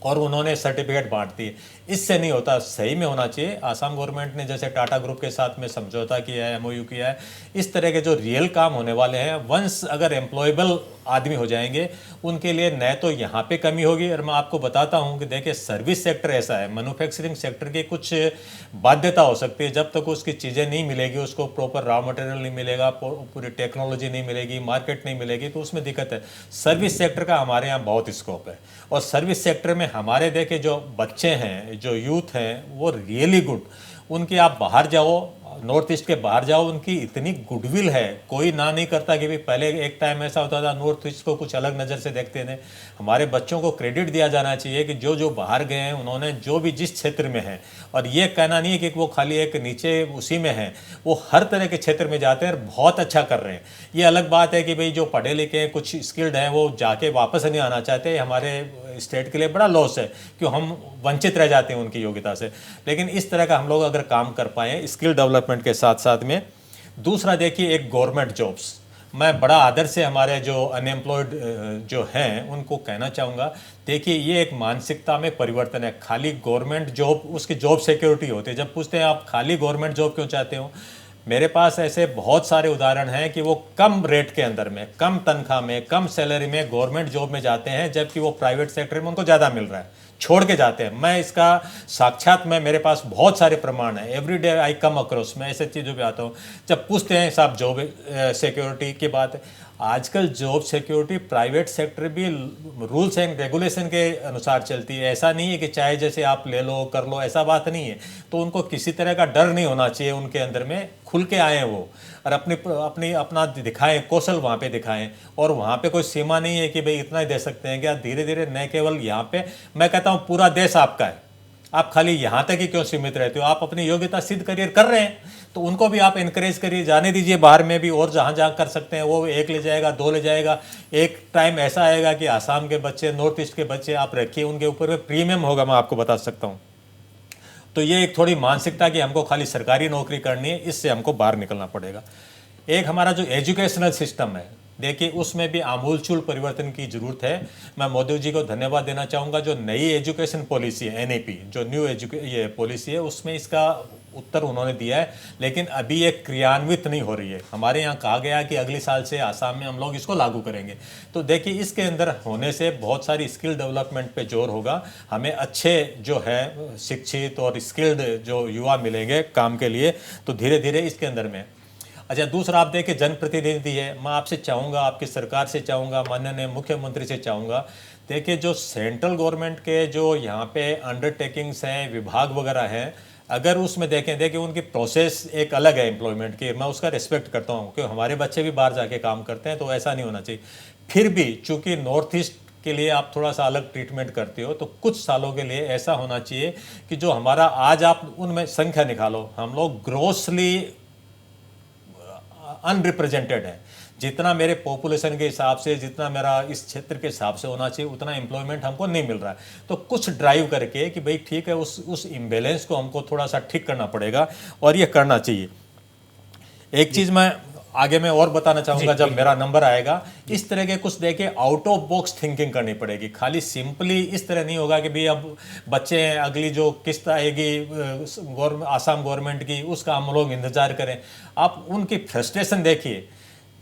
और उन्होंने सर्टिफिकेट बांट दिए। इससे नहीं होता, सही में होना चाहिए। आसाम गवर्नमेंट ने जैसे टाटा ग्रुप के साथ में समझौता किया है, MOU किया है, इस तरह के जो रियल काम होने वाले हैं, वंस अगर एम्प्लॉयबल आदमी हो जाएंगे, उनके लिए न तो यहाँ पे कमी होगी। और मैं आपको बताता हूँ कि देखिए सर्विस सेक्टर ऐसा है, मैन्युफैक्चरिंग सेक्टर की कुछ बाध्यता हो सकती है, जब तक उसकी चीज़ें नहीं मिलेगी, उसको प्रॉपर रॉ मटेरियल नहीं मिलेगा, पूरी टेक्नोलॉजी नहीं मिलेगी, मार्केट नहीं मिलेगी, तो उसमें दिक्कत है। सर्विस सेक्टर का हमारे यहाँ बहुत स्कोप है, और सर्विस सेक्टर में हमारे देखे जो बच्चे हैं, जो यूथ हैं, वो रियली गुड। उनकी आप बाहर जाओ, नॉर्थ ईस्ट के बाहर जाओ, उनकी इतनी गुडविल है, कोई ना नहीं करता कि भाई पहले एक टाइम ऐसा होता था नॉर्थ ईस्ट को कुछ अलग नज़र से देखते थे। हमारे बच्चों को क्रेडिट दिया जाना चाहिए कि जो जो बाहर गए हैं उन्होंने जो भी जिस क्षेत्र में हैं, और ये कहना नहीं है कि वो खाली एक नीचे उसी में हैं, वो हर तरह के क्षेत्र में जाते हैं और बहुत अच्छा कर रहे हैं। ये अलग बात है कि भाई जो पढ़े लिखे हैं, कुछ स्किल्ड हैं, वो जाके वापस नहीं आना चाहते। हमारे स्टेट के लिए बड़ा लॉस है कि हम वंचित रह जाते हैं उनकी योग्यता से। लेकिन इस तरह का हम लोग अगर काम कर पाएँ स्किल डेवलपमेंट के साथ साथ में। दूसरा देखिए, एक गवर्नमेंट जॉब्स, मैं बड़ा आदर से हमारे जो अनएम्प्लॉयड जो हैं उनको कहना चाहूँगा, देखिए ये एक मानसिकता में परिवर्तन है। खाली गवर्नमेंट जॉब, उसकी जॉब सिक्योरिटी होती है। जब पूछते हैं आप खाली गवर्नमेंट जॉब क्यों चाहते हो, मेरे पास ऐसे बहुत सारे उदाहरण हैं कि वो कम रेट के अंदर में, कम तनख्वाह में, कम सैलरी में गवर्नमेंट जॉब में जाते हैं, जबकि वो प्राइवेट सेक्टर में उनको ज़्यादा मिल रहा है, छोड़ के जाते हैं। मैं इसका साक्षात में, मेरे पास बहुत सारे प्रमाण हैं, every day I come across, मैं ऐसे चीज़ों पे आता हूँ। जब पूछते हैं साहब जॉब सिक्योरिटी की बात है, आजकल जॉब सिक्योरिटी प्राइवेट सेक्टर भी रूल्स एंड रेगुलेशन के अनुसार चलती है। ऐसा नहीं है कि चाहे जैसे आप ले लो कर लो, ऐसा बात नहीं है। तो उनको किसी तरह का डर नहीं होना चाहिए, उनके अंदर में खुल के आए वो, और अपना दिखाएं, कौशल वहाँ पे दिखाएं। और वहाँ पे कोई सीमा नहीं है कि भाई इतना ही दे सकते हैं क्या। धीरे धीरे न केवल यहाँ पे, मैं कहता हूँ पूरा देश आपका है, आप खाली यहाँ तक ही क्यों सीमित रहते हो। आप अपनी योग्यता सिद्ध करियर कर रहे हैं, तो उनको भी आप इनकरेज करिए, जाने दीजिए बाहर में भी, और जहाँ जहाँ कर सकते हैं वो 1 ले जाएगा, 2 ले जाएगा। एक टाइम ऐसा आएगा कि आसाम के बच्चे, नॉर्थ ईस्ट के बच्चे आप रखिए, उनके ऊपर में प्रीमियम होगा, मैं आपको बता सकता हूँ। तो ये एक थोड़ी मानसिकता कि हमको खाली सरकारी नौकरी करनी है, इससे हमको बाहर निकलना पड़ेगा। एक हमारा जो एजुकेशनल सिस्टम है, देखिए उसमें भी आमूलचूल परिवर्तन की जरूरत है। मैं मोदी जी को धन्यवाद देना चाहूँगा, जो नई एजुकेशन पॉलिसी है NEP, जो न्यू ये पॉलिसी है, उसमें इसका उत्तर उन्होंने दिया है, लेकिन अभी ये क्रियान्वित नहीं हो रही है। हमारे यहाँ कहा गया कि अगले साल से आसाम में हम लोग इसको लागू करेंगे। तो देखिए इसके अंदर होने से बहुत सारी स्किल डेवलपमेंट पे जोर होगा। हमें अच्छे जो है शिक्षित और स्किल्ड जो युवा मिलेंगे काम के लिए, तो धीरे धीरे इसके अंदर में। अच्छा, दूसरा आप देखिए जनप्रतिनिधि है, मैं आपसे चाहूँगा, आपकी सरकार से चाहूँगा, माननीय मुख्यमंत्री से चाहूँगा, देखिए जो सेंट्रल गवर्नमेंट के जो यहाँ पे अंडरटेकिंग्स हैं, विभाग वगैरह हैं, अगर उसमें देखिए उनकी प्रोसेस एक अलग है एम्प्लॉयमेंट की, मैं उसका रिस्पेक्ट करता हूँ, क्योंकि हमारे बच्चे भी बाहर जाके काम करते हैं, तो ऐसा नहीं होना चाहिए। फिर भी चूँकि नॉर्थ ईस्ट के लिए आप थोड़ा सा अलग ट्रीटमेंट करते हो, तो कुछ सालों के लिए ऐसा होना चाहिए कि जो हमारा आज आप उनमें संख्या निकालो, हम लोग ग्रोसली अनरिप्रेजेंटेड है। जितना मेरे पॉपुलेशन के हिसाब से, जितना मेरा इस क्षेत्र के हिसाब से होना चाहिए, उतना एम्प्लॉयमेंट हमको नहीं मिल रहा है। तो कुछ ड्राइव करके कि भाई ठीक है, उस इम्बेलेंस को हमको थोड़ा सा ठीक करना पड़ेगा, और ये करना चाहिए। एक चीज़ मैं आगे में और बताना चाहूँगा, जब मेरा नंबर आएगा, इस तरह के कुछ देखिए आउट ऑफ बॉक्स थिंकिंग करनी पड़ेगी। खाली सिंपली इस तरह नहीं होगा कि भाई अब बच्चे हैं, अगली जो किस्त आएगी आसाम गवर्नमेंट की, उसका हम लोग इंतजार करें। आप उनकी फ्रस्ट्रेशन देखिए,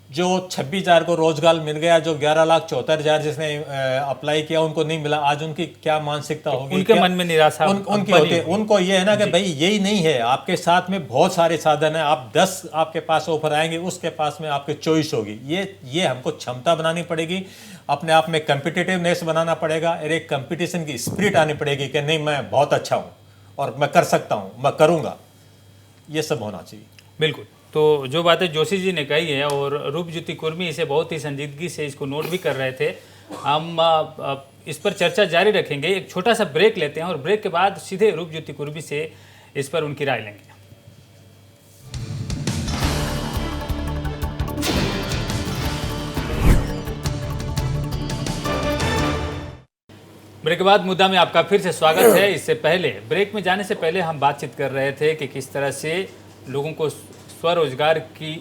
जो 26,000 को रोजगार मिल गया, जो 11,74,000 जिसने अप्लाई किया उनको नहीं मिला, आज उनकी क्या मानसिकता होगी, उनके मन में निराशा उनकी होती है। उनको ये है ना कि भाई यही नहीं है, आपके साथ में बहुत सारे साधन है, आप 10 आपके पास ऑफर आएंगे, उसके पास में आपकी चॉइस होगी। ये हमको क्षमता बनानी पड़ेगी, अपने आप में कम्पिटिटिवनेस बनाना पड़ेगा, और एक कंपटीशन की स्पिरिट आनी पड़ेगी कि नहीं मैं बहुत अच्छा हूँ और मैं कर सकता हूँ, मैं करूँगा। ये सब होना चाहिए। बिल्कुल। तो जो बातें जोशी जी ने कही है, और रूपज्योति कुर्मी इसे बहुत ही संजीदगी से इसको नोट भी कर रहे थे। हम इस पर चर्चा जारी रखेंगे। एक छोटा सा ब्रेक लेते हैं, और ब्रेक के बाद सीधे रूपज्योति कुर्मी से इस पर उनकी राय लेंगे। ब्रेक के बाद मुद्दा में आपका फिर से स्वागत है। इससे पहले, ब्रेक में जाने से पहले हम बातचीत कर रहे थे कि किस तरह से लोगों को स्वरोजगार की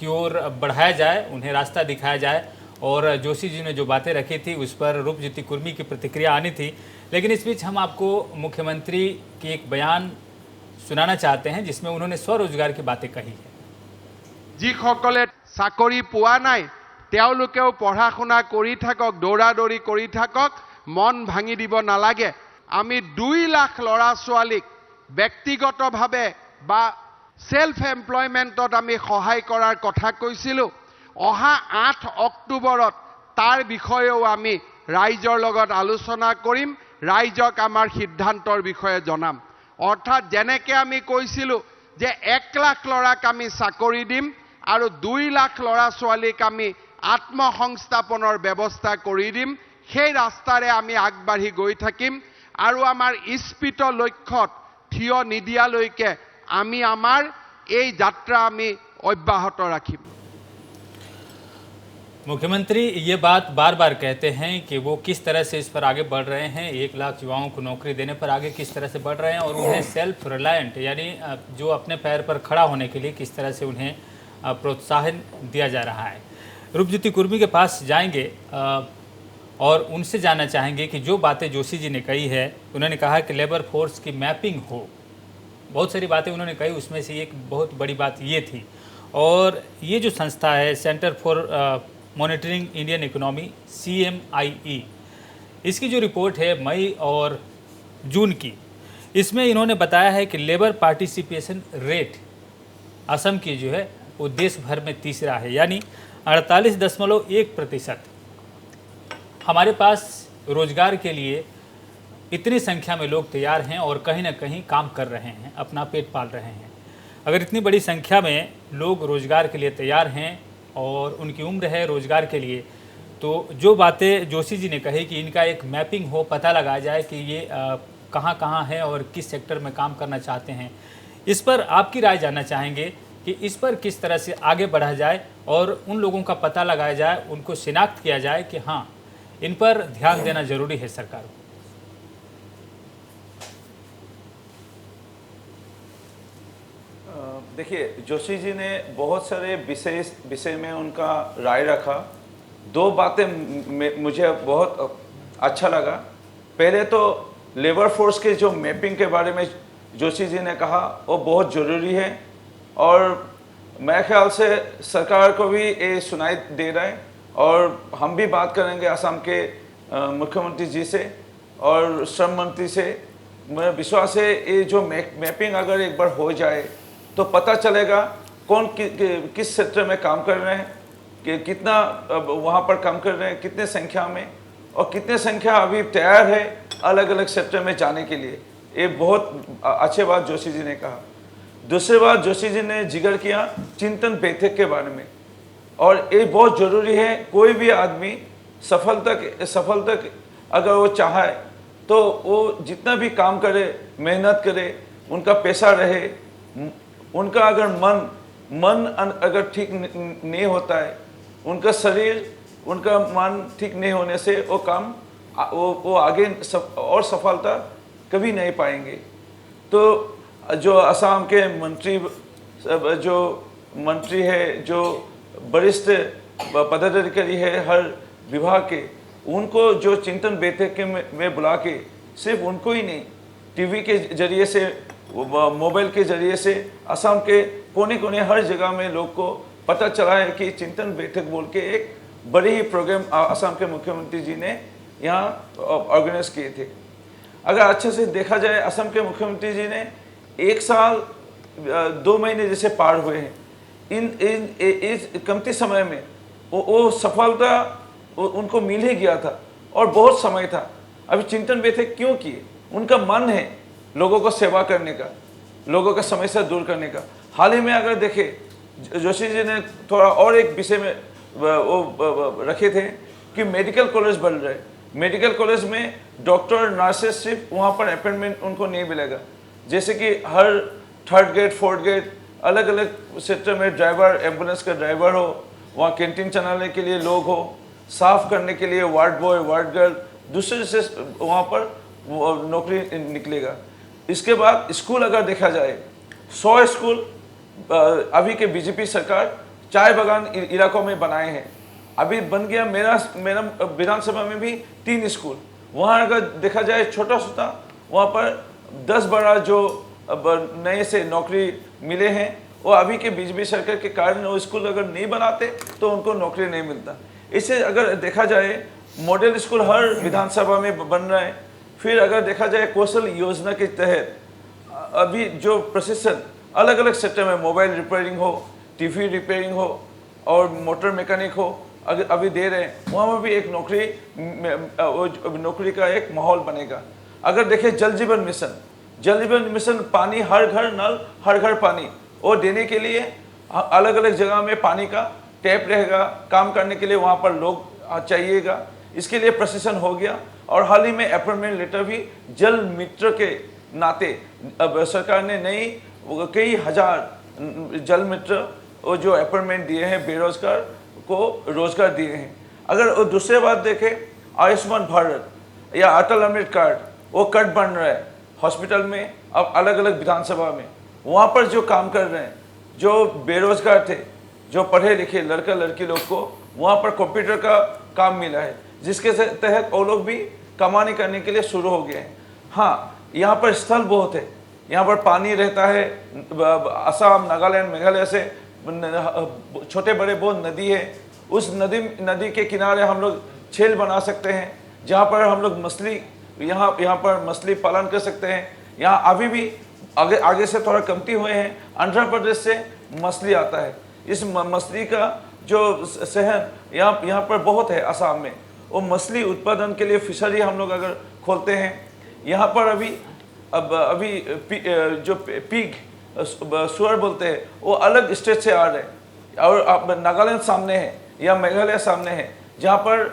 ओर बढ़ाया जाए, उन्हें रास्ता दिखाया जाए। और जोशी जी ने जो बातें रखी थी उस पर रूपज्योति कुर्मी की प्रतिक्रिया आनी थी। लेकिन इस बीच हम आपको मुख्यमंत्री की एक बयान सुनाना चाहते हैं, जिसमें उन्होंने स्वरोजगार की बातें कही है। যিসকলে চাকৰি পোৱা নাই তেওঁলোকেও পঢ়া শুনা কৰি থাকক, দৌৰা দৌৰি কৰি থাকক, মন ভাঙি দিব নালাগে। আমি 2 লাখ ল'ৰা ছোৱালীক ব্যক্তিগতভাৱে বা সেলফ এমপ্লয়মেণ্টত আমি সহায় কৰাৰ কথা কৈছিলোঁ। অহা 8 অক্টোবৰত তাৰ বিষয়েও আমি ৰাইজৰ লগত আলোচনা কৰিম, ৰাইজক আমাৰ সিদ্ধান্তৰ বিষয়ে জনাম। অৰ্থাৎ যেনেকৈ আমি কৈছিলোঁ যে 1 লাখ ল'ৰাক আমি চাকৰি দিম আৰু 2 লাখ ল'ৰা ছোৱালীক আমি আত্মসংস্থাপনৰ ব্যৱস্থা কৰি দিম, সেই ৰাস্তাৰে আমি আগবাঢ়ি গৈ থাকিম আৰু আমাৰ ইস্পিত লক্ষ্যত থিয় নিদিয়ালৈকে আমি আমাৰ এই যাত্ৰা আমি অব্যাহত ৰাখিম। मुख्यमंत्री ये बात बार बार कहते हैं कि वो किस तरह से इस पर आगे बढ़ रहे हैं, 1 लाख युवाओं को नौकरी देने पर आगे किस तरह से बढ़ रहे हैं और उन्हें सेल्फ रिलायंट यानी जो अपने पैर पर खड़ा होने के लिए किस तरह से उन्हें प्रोत्साहन दिया जा रहा है। रूपज्योति कुर्मी के पास जाएंगे और उनसे जानना चाहेंगे कि जो बातें जोशी जी ने कही है, उन्होंने कहा कि लेबर फोर्स की मैपिंग हो, बहुत सारी बातें उन्होंने कही, उसमें से एक बहुत बड़ी बात ये थी। और ये जो संस्था है centre for monitoring Indian economy CMIE, इसकी जो रिपोर्ट है मई और जून की, इसमें इन्होंने बताया है कि लेबर पार्टिसिपेशन रेट असम की जो है वो देश भर में तीसरा है, यानी 48.1%। हमारे पास रोजगार के लिए इतनी संख्या में लोग तैयार हैं और कहीं ना कहीं काम कर रहे हैं, अपना पेट पाल रहे हैं। अगर इतनी बड़ी संख्या में लोग रोजगार के लिए तैयार हैं और उनकी उम्र है रोजगार के लिए, तो जो बातें जोशी जी ने कही कि इनका एक मैपिंग हो, पता लगाया जाए कि ये कहाँ कहाँ है और किस सेक्टर में काम करना चाहते हैं, इस पर आपकी राय जानना चाहेंगे कि इस पर किस तरह से आगे बढ़ा जाए और उन लोगों का पता लगाया जाए, उनको शिनाख्त किया जाए कि हाँ इन पर ध्यान देना जरूरी है सरकार को। देखिए, जोशी जी ने बहुत सारे विषय में उनका राय रखा। 2 बातें मुझे बहुत अच्छा लगा। पहले तो लेबर फोर्स के जो मैपिंग के बारे में जोशी जी ने कहा वो बहुत ज़रूरी है और मेरे ख्याल से सरकार को भी ये सुनाई दे रहा है और हम भी बात करेंगे असम के मुख्यमंत्री जी से और श्रम मंत्री से। मेरा विश्वास है ये जो मैपिंग अगर एक बार हो जाए तो पता चलेगा कौन किस क्षेत्र में काम कर रहे हैं, कि कितना वहाँ पर काम कर रहे हैं, कितने संख्या में, और कितने संख्या अभी तैयार है अलग अलग क्षेत्र में जाने के लिए। ये बहुत अच्छी बात जोशी जी ने कहा। दूसरी बात जोशी जी ने जिक्र किया चिंतन बैठक के बारे में, और ये बहुत ज़रूरी है। कोई भी आदमी सफल तक अगर वो चाहे तो वो जितना भी काम करे, मेहनत करे, उनका पैसा रहे, उनका अगर मन अगर ठीक नहीं होता है, उनका शरीर, उनका मन ठीक नहीं होने से वो काम वो आगे और सफलता कभी नहीं पाएंगे। तो जो असम के मंत्री है, जो वरिष्ठ पदाधिकारी है हर विभाग के, उनको जो चिंतन बैठक में बुला के सिर्फ उनको ही नहीं, टीवी के जरिए से, मोबाइल के जरिए से असम के कोने कोने हर जगह में लोग को पता चला है कि चिंतन बैठक बोल के एक बड़ी ही प्रोग्राम असम के मुख्यमंत्री जी ने यहाँ ऑर्गेनाइज किए थे। अगर अच्छे से देखा जाए, असम के मुख्यमंत्री जी ने 1 साल 2 महीने जैसे पार हुए हैं, इस कमती समय में वो सफलता उनको मिल ही गया था और बहुत समय था। अभी चिंतन बैठक क्यों किए? उनका मन है लोगों को सेवा करने का, लोगों का समस्या दूर करने का। हाल ही में अगर देखें, जोशी जी ने थोड़ा और एक विषय में वो रखे थे कि मेडिकल कॉलेज बन रहे। मेडिकल कॉलेज में डॉक्टर, नर्सेस सिर्फ वहाँ पर अपॉइंटमेंट उनको नहीं मिलेगा, जैसे कि हर 3rd ग्रेड 4th ग्रेड अलग अलग क्षेत्र में ड्राइवर, एम्बुलेंस का ड्राइवर हो, वहाँ कैंटीन चलाने के लिए लोग हो, साफ करने के लिए वार्ड बॉय, वार्ड गर्ल, दूसरे से वहाँ पर नौकरी निकलेगा। इसके बाद स्कूल अगर देखा जाए, 100 स्कूल अभी के बीजेपी सरकार चाय बागान इलाकों में बनाए हैं। अभी बन गया मेरा विधानसभा में भी 3 स्कूल। वहाँ अगर देखा जाए छोटा छोटा, वहाँ पर 10-12 जो नए से नौकरी मिले हैं वो अभी के बीजेपी सरकार के कारण वो स्कूल अगर नहीं बनाते तो उनको नौकरी नहीं मिलता। इससे अगर देखा जाए मॉडल स्कूल हर विधानसभा में बन रहा है। फिर अगर देखा जाए कौशल योजना के तहत अभी जो प्रशिक्षण अलग अलग सेक्टर में मोबाइल रिपेयरिंग हो, टीवी रिपेयरिंग हो और मोटर मैकेनिक हो अगर अभी दे रहे हैं, वहाँ पर भी एक नौकरी का एक माहौल बनेगा। अगर देखें जल जीवन मिशन पानी हर घर नल हर घर पानी वो देने के लिए अलग अलग जगह में पानी का टैप रहेगा, काम करने के लिए वहाँ पर लोग चाहिएगा, इसके लिए प्रशिक्षण हो गया। और हाल ही में अपॉइंटमेंट लेटर भी जल मित्र के नाते अब सरकार ने नई कई हजार जल मित्र वो जो अपॉइंटमेंट दिए हैं, बेरोजगार को रोजगार दिए हैं। अगर दूसरे बात देखें आयुष्मान भारत या अटल अमृत कार्ड, वो कार्ड बन रहा है हॉस्पिटल में, अब अलग अलग विधानसभा में वहाँ पर जो काम कर रहे हैं, जो बेरोजगार थे, जो पढ़े लिखे लड़का लड़की लोग को वहाँ पर कंप्यूटर का काम मिला है, जिसके तहत वो लोग भी कमाने करने के लिए शुरू हो गए हैं। हाँ, यहाँ पर स्थल बहुत है, यहाँ पर पानी रहता है, असम नागालैंड मेघालय से छोटे बड़े बहुत नदी है, उस नदी के किनारे हम लोग छेल बना सकते हैं जहाँ पर हम लोग मछली यहाँ पर मछली पालन कर सकते हैं। यहाँ अभी भी आगे से थोड़ा कमती हुए हैं, आंध्र प्रदेश से मछली आता है। इस मछली का जो सहन यहाँ पर बहुत है असम में, वो मछली उत्पादन के लिए फिशरी हम लोग अगर खोलते हैं, यहाँ पर अभी जो पिग सुअर बोलते हैं वो अलग स्टेट से आ रहे हैं, और अब नागालैंड सामने है या मेघालय सामने है जहाँ पर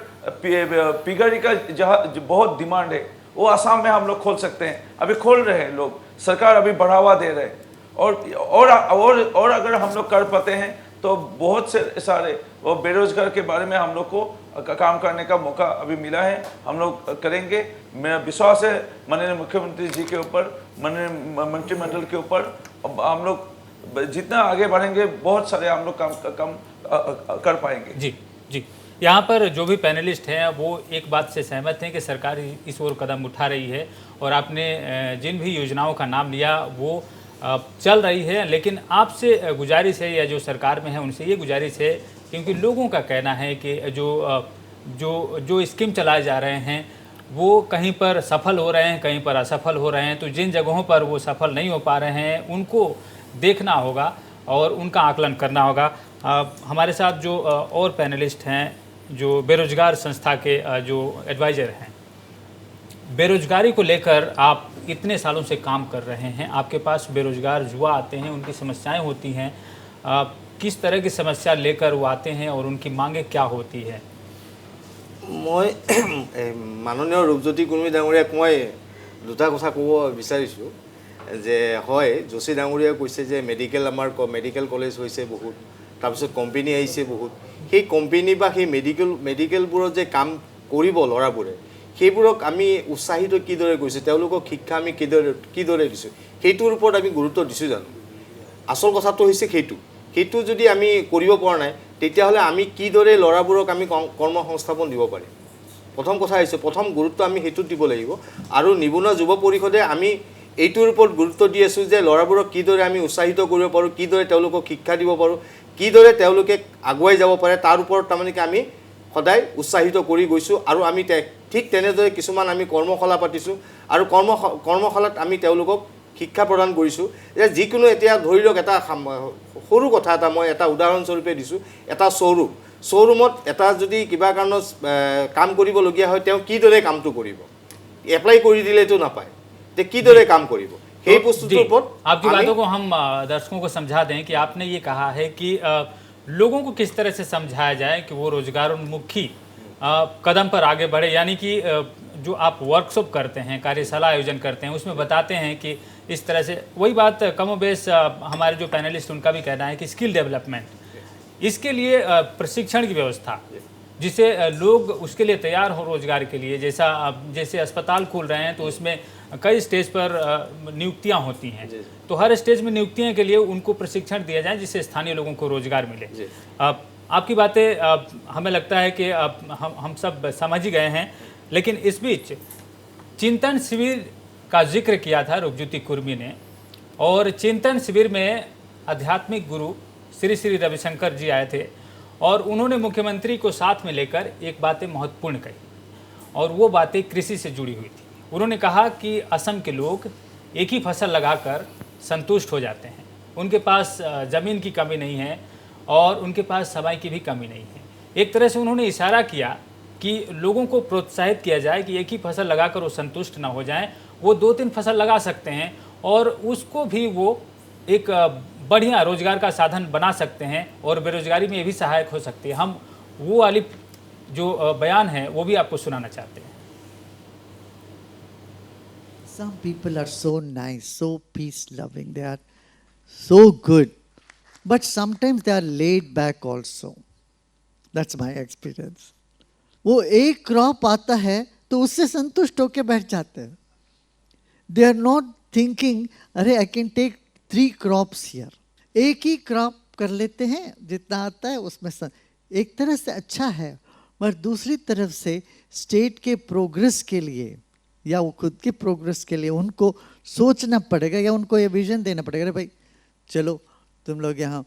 पिगरी का जहाँ बहुत डिमांड है, वो असम में हम लोग खोल सकते हैं। अभी खोल रहे हैं लोग, सरकार अभी बढ़ावा दे रहे हैं। और अगर हम लोग कर पाते हैं तो बहुत से सारे वो बेरोजगार के बारे में हम लोग को काम करने का मौका अभी मिला है, हम लोग करेंगे। मेरा विश्वास है माननीय मुख्यमंत्री जी के ऊपर, माननीय मंत्रिमंडल के ऊपर, हम लोग जितना आगे बढ़ेंगे बहुत सारे हम लोग काम कर पाएंगे। जी, यहाँ पर जो भी पैनलिस्ट हैं वो एक बात से सहमत हैं कि सरकार इस ओर कदम उठा रही है, और आपने जिन भी योजनाओं का नाम लिया वो चल रही है। लेकिन आपसे गुजारिश है, या जो सरकार में है उनसे ये गुजारिश है, क्योंकि लोगों का कहना है कि जो स्कीम चलाए जा रहे हैं वो कहीं पर सफल हो रहे हैं, कहीं पर असफल हो रहे हैं। तो जिन जगहों पर वो सफल नहीं हो पा रहे हैं उनको देखना होगा और उनका आकलन करना होगा। हमारे साथ जो और पैनलिस्ट हैं, जो बेरोजगार संस्था के जो एडवाइज़र हैं, बेरोजगारी को लेकर आप इतने सालों से काम कर रहे हैं, आपके पास बेरोजगार युवा आते हैं, उनकी समस्याएं होती हैं, किस तरह की समस्या लेकर वो आते हैं और उनकी मांगे क्या होती है? মই মাননীয় ৰূপজ্যোতি কুৰ্মী ডাঙৰীয়াক মই দুটা কথা ক'ব বিচাৰিছোঁ যে হয়, যোশী ডাঙৰীয়াই কৈছে যে মেডিকেল কলেজ হৈছে বহুত, তাৰপিছত কোম্পানী আহিছে বহুত। সেই কোম্পানী বা সেই মেডিকেলবোৰত যে কাম কৰিব ল'ৰাবোৰে, সেইবোৰক আমি উৎসাহিত কিদৰে কৰিছোঁ, তেওঁলোকক শিক্ষা আমি কিদৰে দিছোঁ, সেইটোৰ ওপৰত আমি গুৰুত্ব দিছোঁ জানো? আচল কথাটো হৈছে সেইটো যদি আমি কৰিব পৰা নাই, তেতিয়াহ'লে আমি কিদৰে ল'ৰাবোৰক আমি কৰ্মসংস্থাপন দিব পাৰিম? প্ৰথম কথা হৈছে, প্ৰথম গুৰুত্ব আমি সেইটোত দিব লাগিব। আৰু নিবনুৱা যুৱ পৰিষদে আমি এইটোৰ ওপৰত গুৰুত্ব দি আছোঁ যে ল'ৰাবোৰক কিদৰে আমি উৎসাহিত কৰিব পাৰোঁ, কিদৰে তেওঁলোকক শিক্ষা দিব পাৰোঁ, কিদৰে তেওঁলোকে আগুৱাই যাব পাৰে, তাৰ ওপৰত তাৰমানে আমি সদায় উৎসাহিত কৰি গৈছোঁ। আৰু আমি ঠিক তেনেদৰে কিছুমান আমি কৰ্মশালা পাতিছোঁ, আৰু কৰ্মশালাত আমি তেওঁলোকক শিক্ষা প্ৰদান কৰিছোঁ যে যিকোনো এতিয়া ধৰি লওক এটা সৰু কথা এটা মই এটা উদাহৰণস্বৰূপে দিছোঁ, এটা শ্ব'ৰুমত এটা যদি কিবা কাৰণত কাম কৰিবলগীয়া হয়, তেওঁ কিদৰে কামটো কৰিব, এপ্লাই কৰি দিলেতো নাপায়, তে কিদৰে কাম কৰিব, সেই বস্তুটোৰ ওপৰত आपकी बातों को हम दर्शकों को समझा दें कि आपने ये कहा है कि लोगों को किस तरह से समझाया जाए कि वो रोजगारोन्मुखी कदम पर आगे बढ़े। यानी कि जो आप वर्कशॉप करते हैं, कार्यशाला आयोजन करते हैं, उसमें बताते हैं कि इस तरह से, वही बात कमोबेश हमारे जो पैनलिस्ट उनका भी कहना है कि स्किल डेवलपमेंट, इसके लिए प्रशिक्षण की व्यवस्था, जिससे लोग उसके लिए तैयार हो रोजगार के लिए। जैसे अस्पताल खोल रहे हैं तो उसमें कई स्टेज पर नियुक्तियां होती हैं, तो हर स्टेज में नियुक्तियों के लिए उनको प्रशिक्षण दिया जाए जिससे स्थानीय लोगों को रोजगार मिले। आपकी बातें हमें लगता है कि हम सब समझ ही गए हैं। लेकिन इस बीच चिंतन शिविर का जिक्र किया था रूपज्योति कुर्मी ने, और चिंतन शिविर में आध्यात्मिक गुरु श्री श्री रविशंकर जी आए थे और उन्होंने मुख्यमंत्री को साथ में लेकर एक बातें महत्वपूर्ण कही और वो बातें कृषि से जुड़ी हुई थी। उन्होंने कहा कि असम के लोग एक ही फसल लगाकर संतुष्ट हो जाते हैं, उनके पास ज़मीन की कमी नहीं है और उनके पास समय की भी कमी नहीं है। एक तरह से उन्होंने इशारा किया कि लोगों को प्रोत्साहित किया जाए कि एक ही फसल लगाकर वो संतुष्ट ना हो जाएं, वो 2-3 फसल लगा सकते हैं और उसको भी वो एक बढ़िया रोजगार का साधन बना सकते हैं और बेरोजगारी में ये भी सहायक हो सकती है। हम वो वाली जो बयान है वो भी आपको सुनाना चाहते हैं। Some people are so nice, so peace loving, they are so good, but sometimes they are laid back also. That's my experience. वो एक क्रॉप आता है तो उससे संतुष्ट होके बैठ जाते हैं. They are not thinking, अरे I can take 3 crops here. एक ही क्रॉप कर लेते हैं, जितना आता है उसमें एक तरह से अच्छा है, मगर दूसरी तरफ से स्टेट के प्रोग्रेस के लिए या वो खुद के प्रोग्रेस के लिए उनको सोचना पड़ेगा या उनको ये विजन देना पड़ेगा। अरे भाई चलो तुम लोग यहाँ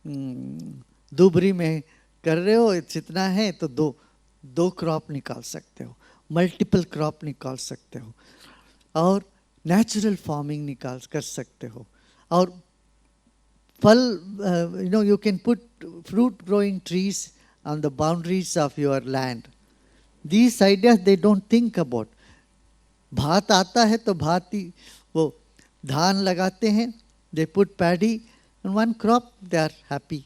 दुबरी में कर रहे हो, जितना है तो दो क्रॉप निकाल सकते हो, मल्टीपल क्रॉप निकाल सकते हो और नेचुरल फार्मिंग कर सकते हो और फल you can put fruit growing trees on the boundaries of your land. These ideas they don't think about. भात आता है तो भात ही वो धान लगाते हैं, they put paddy in one crop, they are happy.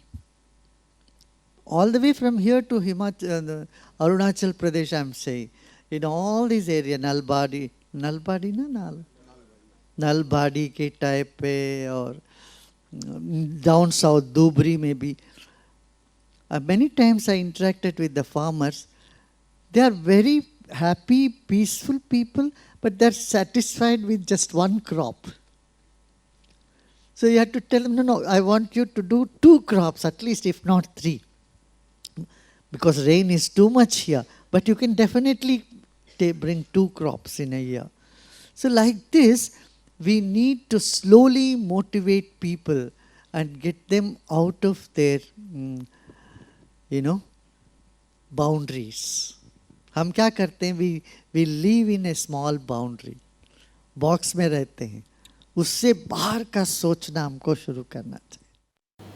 All the way from here to Arunachal Pradesh, I'm saying, in all these areas, Nalbadi के टाइप पे और down south Dhubri में भी. Many times I interacted with the farmers. They are very happy, peaceful people, but they're satisfied with just one crop. So you have to tell them, no, I want you to do 2 crops, at least if not 3. Because rain is too much here, but you can definitely bring 2 crops in a year. So like this, we need to slowly motivate people and get them out of their, boundaries. हम क्या करते हैं, we live in a small boundary, box में रहते हैं, उससे बाहर का सोचना हमको शुरू करना चाहिए।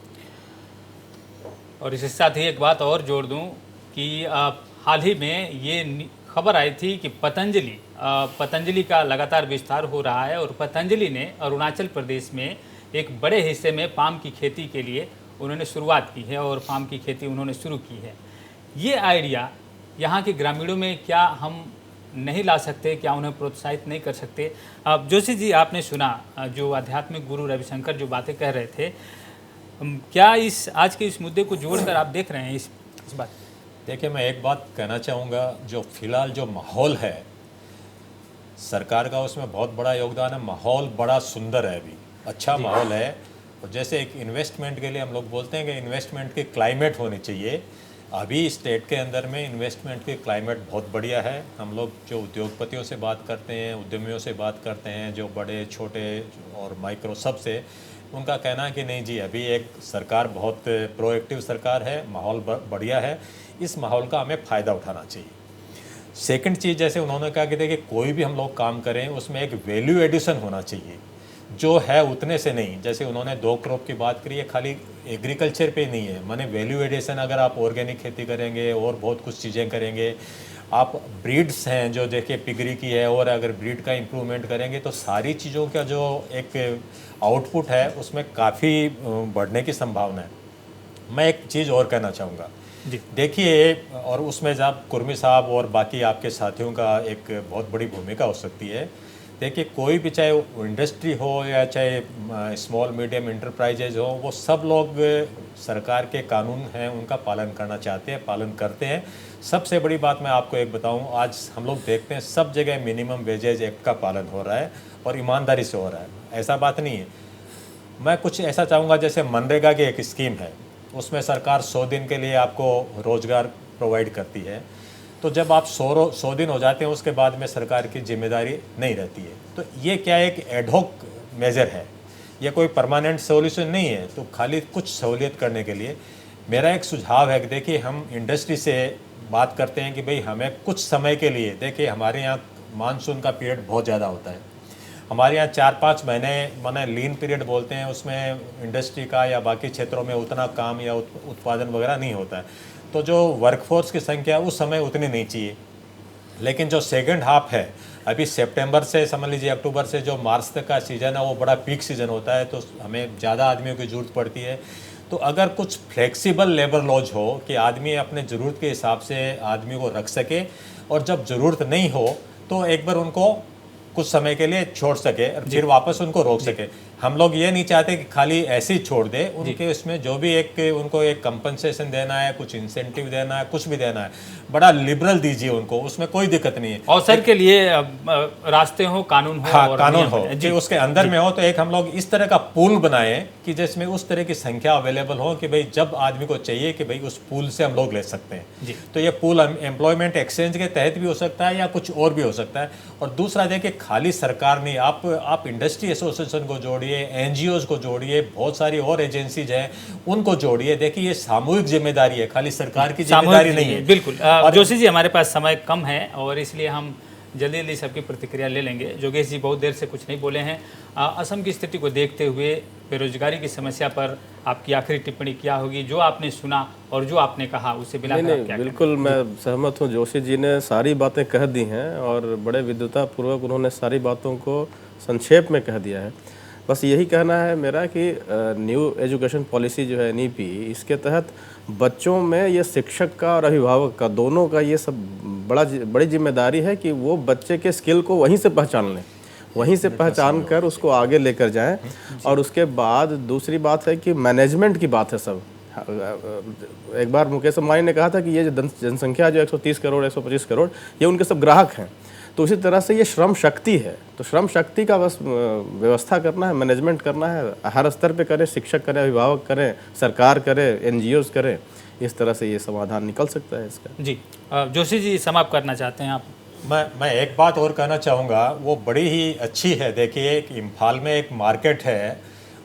और इसके साथ ही एक बात और जोड़ दूं कि हाल ही में ये खबर आई थी कि पतंजलि का लगातार विस्तार हो रहा है और पतंजलि ने अरुणाचल प्रदेश में एक बड़े हिस्से में पाम की खेती के लिए उन्होंने शुरुआत की है और पाम की खेती उन्होंने शुरू की है। ये आइडिया यहाँ के ग्रामीणों में क्या हम नहीं ला सकते, क्या उन्हें प्रोत्साहित नहीं कर सकते? जोशी जी, आपने सुना जो आध्यात्मिक गुरु रविशंकर जो बातें कह रहे थे, क्या आज के इस मुद्दे को जोड़कर आप देख रहे हैं इस बात? देखिए, मैं एक बात कहना चाहूँगा, जो फिलहाल जो माहौल है सरकार का, उसमें बहुत बड़ा योगदान है। माहौल बड़ा सुंदर है, अभी अच्छा माहौल है। और जैसे एक इन्वेस्टमेंट के लिए हम लोग बोलते हैं कि इन्वेस्टमेंट की क्लाइमेट होनी चाहिए, अभी स्टेट के अंदर में इन्वेस्टमेंट की क्लाइमेट बहुत बढ़िया है। हम लोग जो उद्योगपतियों से बात करते हैं, उद्यमियों से बात करते हैं, जो बड़े छोटे और माइक्रो सब से, उनका कहना है कि नहीं जी, अभी एक सरकार बहुत प्रोएक्टिव सरकार है, माहौल बढ़िया है, इस माहौल का हमें फ़ायदा उठाना चाहिए। सेकंड चीज़, जैसे उन्होंने कहा कि देखिए कोई भी हम लोग काम करें उसमें एक वैल्यू एडिशन होना चाहिए, जो है उतने से नहीं। जैसे उन्होंने 2 क्रॉप की बात करी है, खाली एग्रीकल्चर पे नहीं है, माने वैल्यू एडिशन। अगर आप ऑर्गेनिक खेती करेंगे और बहुत कुछ चीज़ें करेंगे, आप ब्रीड्स हैं जो देखिए पिगरी की है, और अगर ब्रीड का इम्प्रूवमेंट करेंगे तो सारी चीज़ों का जो एक आउटपुट है उसमें काफ़ी बढ़ने की संभावना है। मैं एक चीज़ और कहना चाहूँगा, देखिए, और उसमें जब कुर्मी साहब और बाकी आपके साथियों का एक बहुत बड़ी भूमिका हो सकती है। देखिए, कोई भी चाहे इंडस्ट्री हो या चाहे स्मॉल मीडियम इंटरप्राइजेज हो, वो सब लोग सरकार के कानून हैं उनका पालन करना चाहते हैं, पालन करते हैं। सबसे बड़ी बात मैं आपको एक बताऊं, आज हम लोग देखते हैं सब जगह मिनिमम वेजेज एक्ट का पालन हो रहा है और ईमानदारी से हो रहा है, ऐसा बात नहीं है। मैं कुछ ऐसा चाहूँगा, जैसे मनरेगा की एक स्कीम है, उसमें सरकार 100 दिन के लिए आपको रोज़गार प्रोवाइड करती है। तो जब आप 100 दिन हो जाते हैं, उसके बाद में सरकार की जिम्मेदारी नहीं रहती है। तो ये क्या एक एडहॉक मेजर है, ये कोई परमानेंट सोल्यूशन नहीं है। तो खाली कुछ सहूलियत करने के लिए मेरा एक सुझाव है कि देखिए हम इंडस्ट्री से बात करते हैं कि भाई हमें कुछ समय के लिए, देखिए हमारे यहाँ मानसून का पीरियड बहुत ज़्यादा होता है, हमारे यहाँ 4-5 महीने माने लीन पीरियड बोलते हैं, उसमें इंडस्ट्री का या बाकी क्षेत्रों में उतना काम या उत्पादन वगैरह नहीं होता है, तो जो वर्कफोर्स की संख्या उस समय उतनी नहीं चाहिए। लेकिन जो सेकंड हाफ है, अभी सितंबर से समझ लीजिए अक्टूबर से जो मार्च तक का सीज़न है वो बड़ा पीक सीज़न होता है, तो हमें ज़्यादा आदमियों की ज़रूरत पड़ती है। तो अगर कुछ फ्लेक्सिबल लेबर लॉज हो कि आदमी अपने ज़रूरत के हिसाब से आदमी को रख सके, और जब ज़रूरत नहीं हो तो एक बार उनको कुछ समय के लिए छोड़ सके और फिर वापस उनको रोक सके। हम लोग ये नहीं चाहते कि खाली ऐसे ही छोड़ दे, उनके इसमें जो भी एक उनको एक कंपनसेशन देना है, कुछ इंसेंटिव देना है, कुछ भी देना है, बड़ा लिबरल दीजिए उनको, उसमें कोई दिक्कत नहीं है। अवसर के लिए रास्ते हो, कानून हो, हाँ, और कानून हो कि उसके अंदर में हो। तो एक हम लोग इस तरह का पूल बनाए कि जिसमें उस तरह की संख्या अवेलेबल हो कि भाई जब आदमी को चाहिए कि भाई उस पूल से हम लोग ले सकते हैं। तो ये पूल एम्प्लॉयमेंट एक्सचेंज के तहत भी हो सकता है या कुछ और भी हो सकता है। और दूसरा देखिए खाली सरकार नहीं, आप इंडस्ट्री एसोसिएशन को जोड़िए, एनजीओज को जोड़िए, बहुत सारी और एजेंसीज हैं उनको जोड़िए। देखिए ये सामूहिक जिम्मेदारी है, खाली सरकार की जिम्मेदारी नहीं है। बिल्कुल। जोशी जी, हमारे पास समय कम है और इसलिए हम जल्दी जल्दी सबकी प्रतिक्रिया ले लेंगे। जोगेश जी बहुत देर से कुछ नहीं बोले हैं। असम की स्थिति को देखते हुए बेरोजगारी की समस्या पर आपकी आखिरी टिप्पणी क्या होगी? जो आपने सुना और जो आपने कहा उससे बिना क्या? बिल्कुल मैं सहमत हूँ। जोशी जी ने सारी बातें कह दी हैं और बड़े विद्वतापूर्वक उन्होंने सारी बातों को संक्षेप में कह दिया है। बस यही कहना है मेरा कि न्यू एजुकेशन पॉलिसी जो है NEP, इसके तहत बच्चों में ये शिक्षक का और अभिभावक का दोनों का ये सब बड़ी जिम्मेदारी है कि वो बच्चे के स्किल को वहीं से पहचान लें, वहीं से पहचान कर उसको आगे लेकर जाएं। और उसके बाद दूसरी बात है कि मैनेजमेंट की बात है सब। एक बार मुकेश अंबानी ने कहा था कि ये जनसंख्या जो 130 करोड़ 125 करोड़ ये उनके सब ग्राहक हैं। तो उसी तरह से ये श्रम शक्ति है, तो श्रम शक्ति का बस व्यवस्था करना है, मैनेजमेंट करना है, हर स्तर पे करें, शिक्षक करें, अभिभावक करें, सरकार करे, NGOs करें, इस तरह से ये समाधान निकल सकता है इसका। जी जोशी जी समाप्त करना चाहते हैं आप? मैं एक बात और कहना चाहूँगा, वो बड़ी ही अच्छी है। देखिए कि इम्फाल में एक मार्केट है,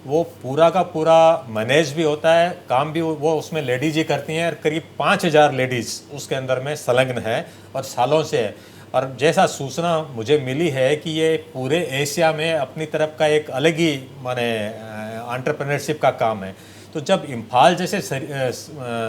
वो पूरा का पूरा मैनेज भी होता है, काम भी वो उसमें लेडीज ही करती हैं, और करीब 5000 लेडीज़ उसके अंदर में संलग्न है और सालों से है। और जैसा सूचना मुझे मिली है कि ये पूरे एशिया में अपनी तरफ का एक अलग ही माने एंटरप्रेन्योरशिप का काम है। तो जब इम्फाल जैसे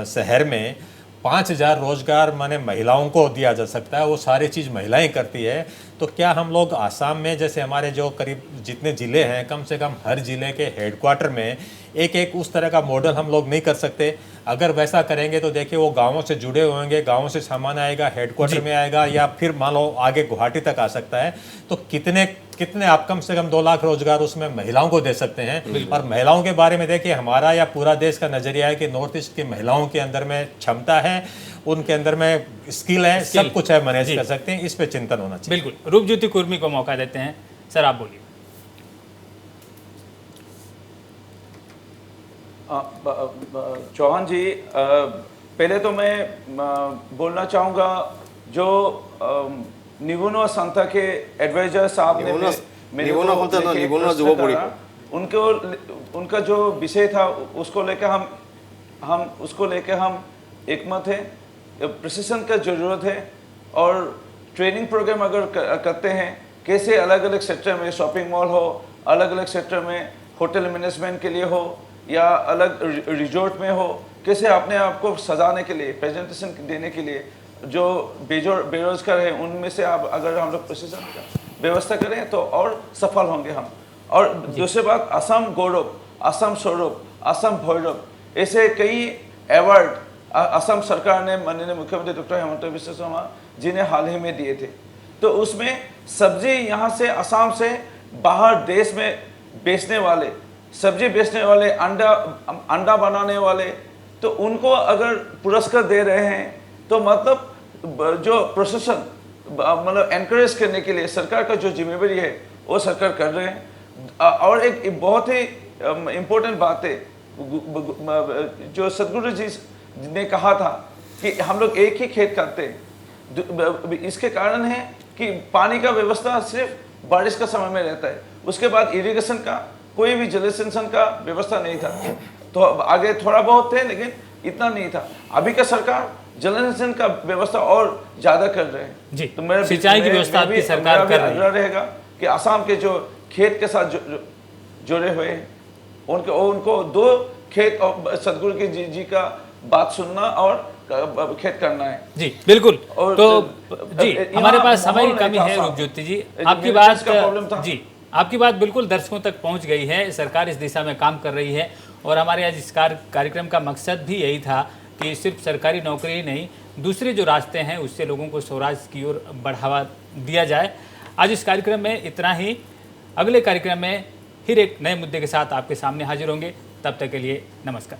शहर में 5000 रोजगार माने महिलाओं को दिया जा सकता है, वो सारी चीज़ महिलाएं करती है, तो क्या हम लोग आसाम में जैसे हमारे जो करीब जितने ज़िले हैं, कम से कम हर ज़िले के हेडक्वार्टर में एक उस तरह का मॉडल हम लोग नहीं कर सकते? अगर वैसा करेंगे तो देखिए वो गांवों से जुड़े होंगे, गांवों से सामान आएगा, हेडक्वार्टर में आएगा, या फिर मान लो आगे गुवाहाटी तक आ सकता है। तो कितने आप कम से कम 2 लाख रोजगार उसमें महिलाओं को दे सकते हैं। और महिलाओं के बारे में देखिए हमारा या पूरा देश का नजरिया है कि नॉर्थ ईस्ट की महिलाओं के अंदर में क्षमता है, उनके अंदर में स्किल है, सब कुछ है, मैनेज कर सकते हैं। इस पे चिंतन होना चाहिए। बिल्कुल। रूपज्योति कुर्मी को मौका देते हैं। सर आप बोलिए। चौहान जी, पहले तो मैं बोलना चाहूँगा जो निवुणा संस्था के एडवाइजर साहब ने उनका जो विषय था उसको लेकर हम एक मत है। प्रशिक्षण का जरूरत है और ट्रेनिंग प्रोग्राम अगर करते हैं, कैसे अलग अलग सेक्टर में, शॉपिंग मॉल हो, अलग अलग सेक्टर में होटल मैनेजमेंट के लिए हो या अलग रिजॉर्ट में हो, कैसे अपने आप को सजाने के लिए, प्रेजेंटेशन देने के लिए जो बेरोजगार है उनमें से आप अगर हम लोग प्रशिक्षण का व्यवस्था करें तो और सफल होंगे हम। और दूसरी बात, असम गौरव, असम स्वरूप, असम भैरव, ऐसे कई अवार्ड असम सरकार ने माननीय मुख्यमंत्री डॉक्टर हेमंत बिस्वा शर्मा जी ने हाल ही में दिए थे। तो उसमें सब्जी यहाँ से असम से बाहर देश में बेचने वाले, सब्जी बेचने वाले, अंडा बनाने वाले, तो उनको अगर पुरस्कार दे रहे हैं तो मतलब जो प्रोसेसन मतलब एनकरेज करने के लिए सरकार का जो जिम्मेदारी है वो सरकार कर रहे हैं। और एक बहुत ही इम्पोर्टेंट बात है जो सदगुरु जी ने कहा था कि हम लोग एक ही खेत करते हैं। इसके कारण है कि पानी का व्यवस्था सिर्फ बारिश का समय में रहता है, उसके बाद इरिगेशन का कोई भी जल संचयन का व्यवस्था नहीं था। तो आगे थोड़ा बहुत थे लेकिन इतना नहीं था। अभी का सरकार जल संचयन का व्यवस्था और ज्यादा कर रहे हैं जी, तो मेरा सिंचाई की व्यवस्था आपकी सरकार कर रही है। आग्रह रहेगा कि असम के जो खेत के साथ जुड़े हुए हैं उनको 2 खेत और सदगुरु के जी का बात सुनना और खेत करना है। जी बिल्कुल। और तो जी यहाँ हमारे पास समय माहौल की कमी नहीं था है साहब। रूपज्योति जी, ये आपकी मेरे बात चीज़ का प्रॉब्लम था। जी आपकी बात बिल्कुल दर्शकों तक पहुंच गई है। सरकार इस दिशा में काम कर रही है और हमारे आज इस कार्यक्रम का मकसद भी यही था कि सिर्फ सरकारी नौकरी ही नहीं, दूसरे जो रास्ते हैं उससे लोगों को स्वराज की ओर बढ़ावा दिया जाए। आज इस कार्यक्रम में इतना ही। अगले कार्यक्रम में फिर एक नए मुद्दे के साथ आपके सामने हाजिर होंगे। तब तक के लिए नमस्कार।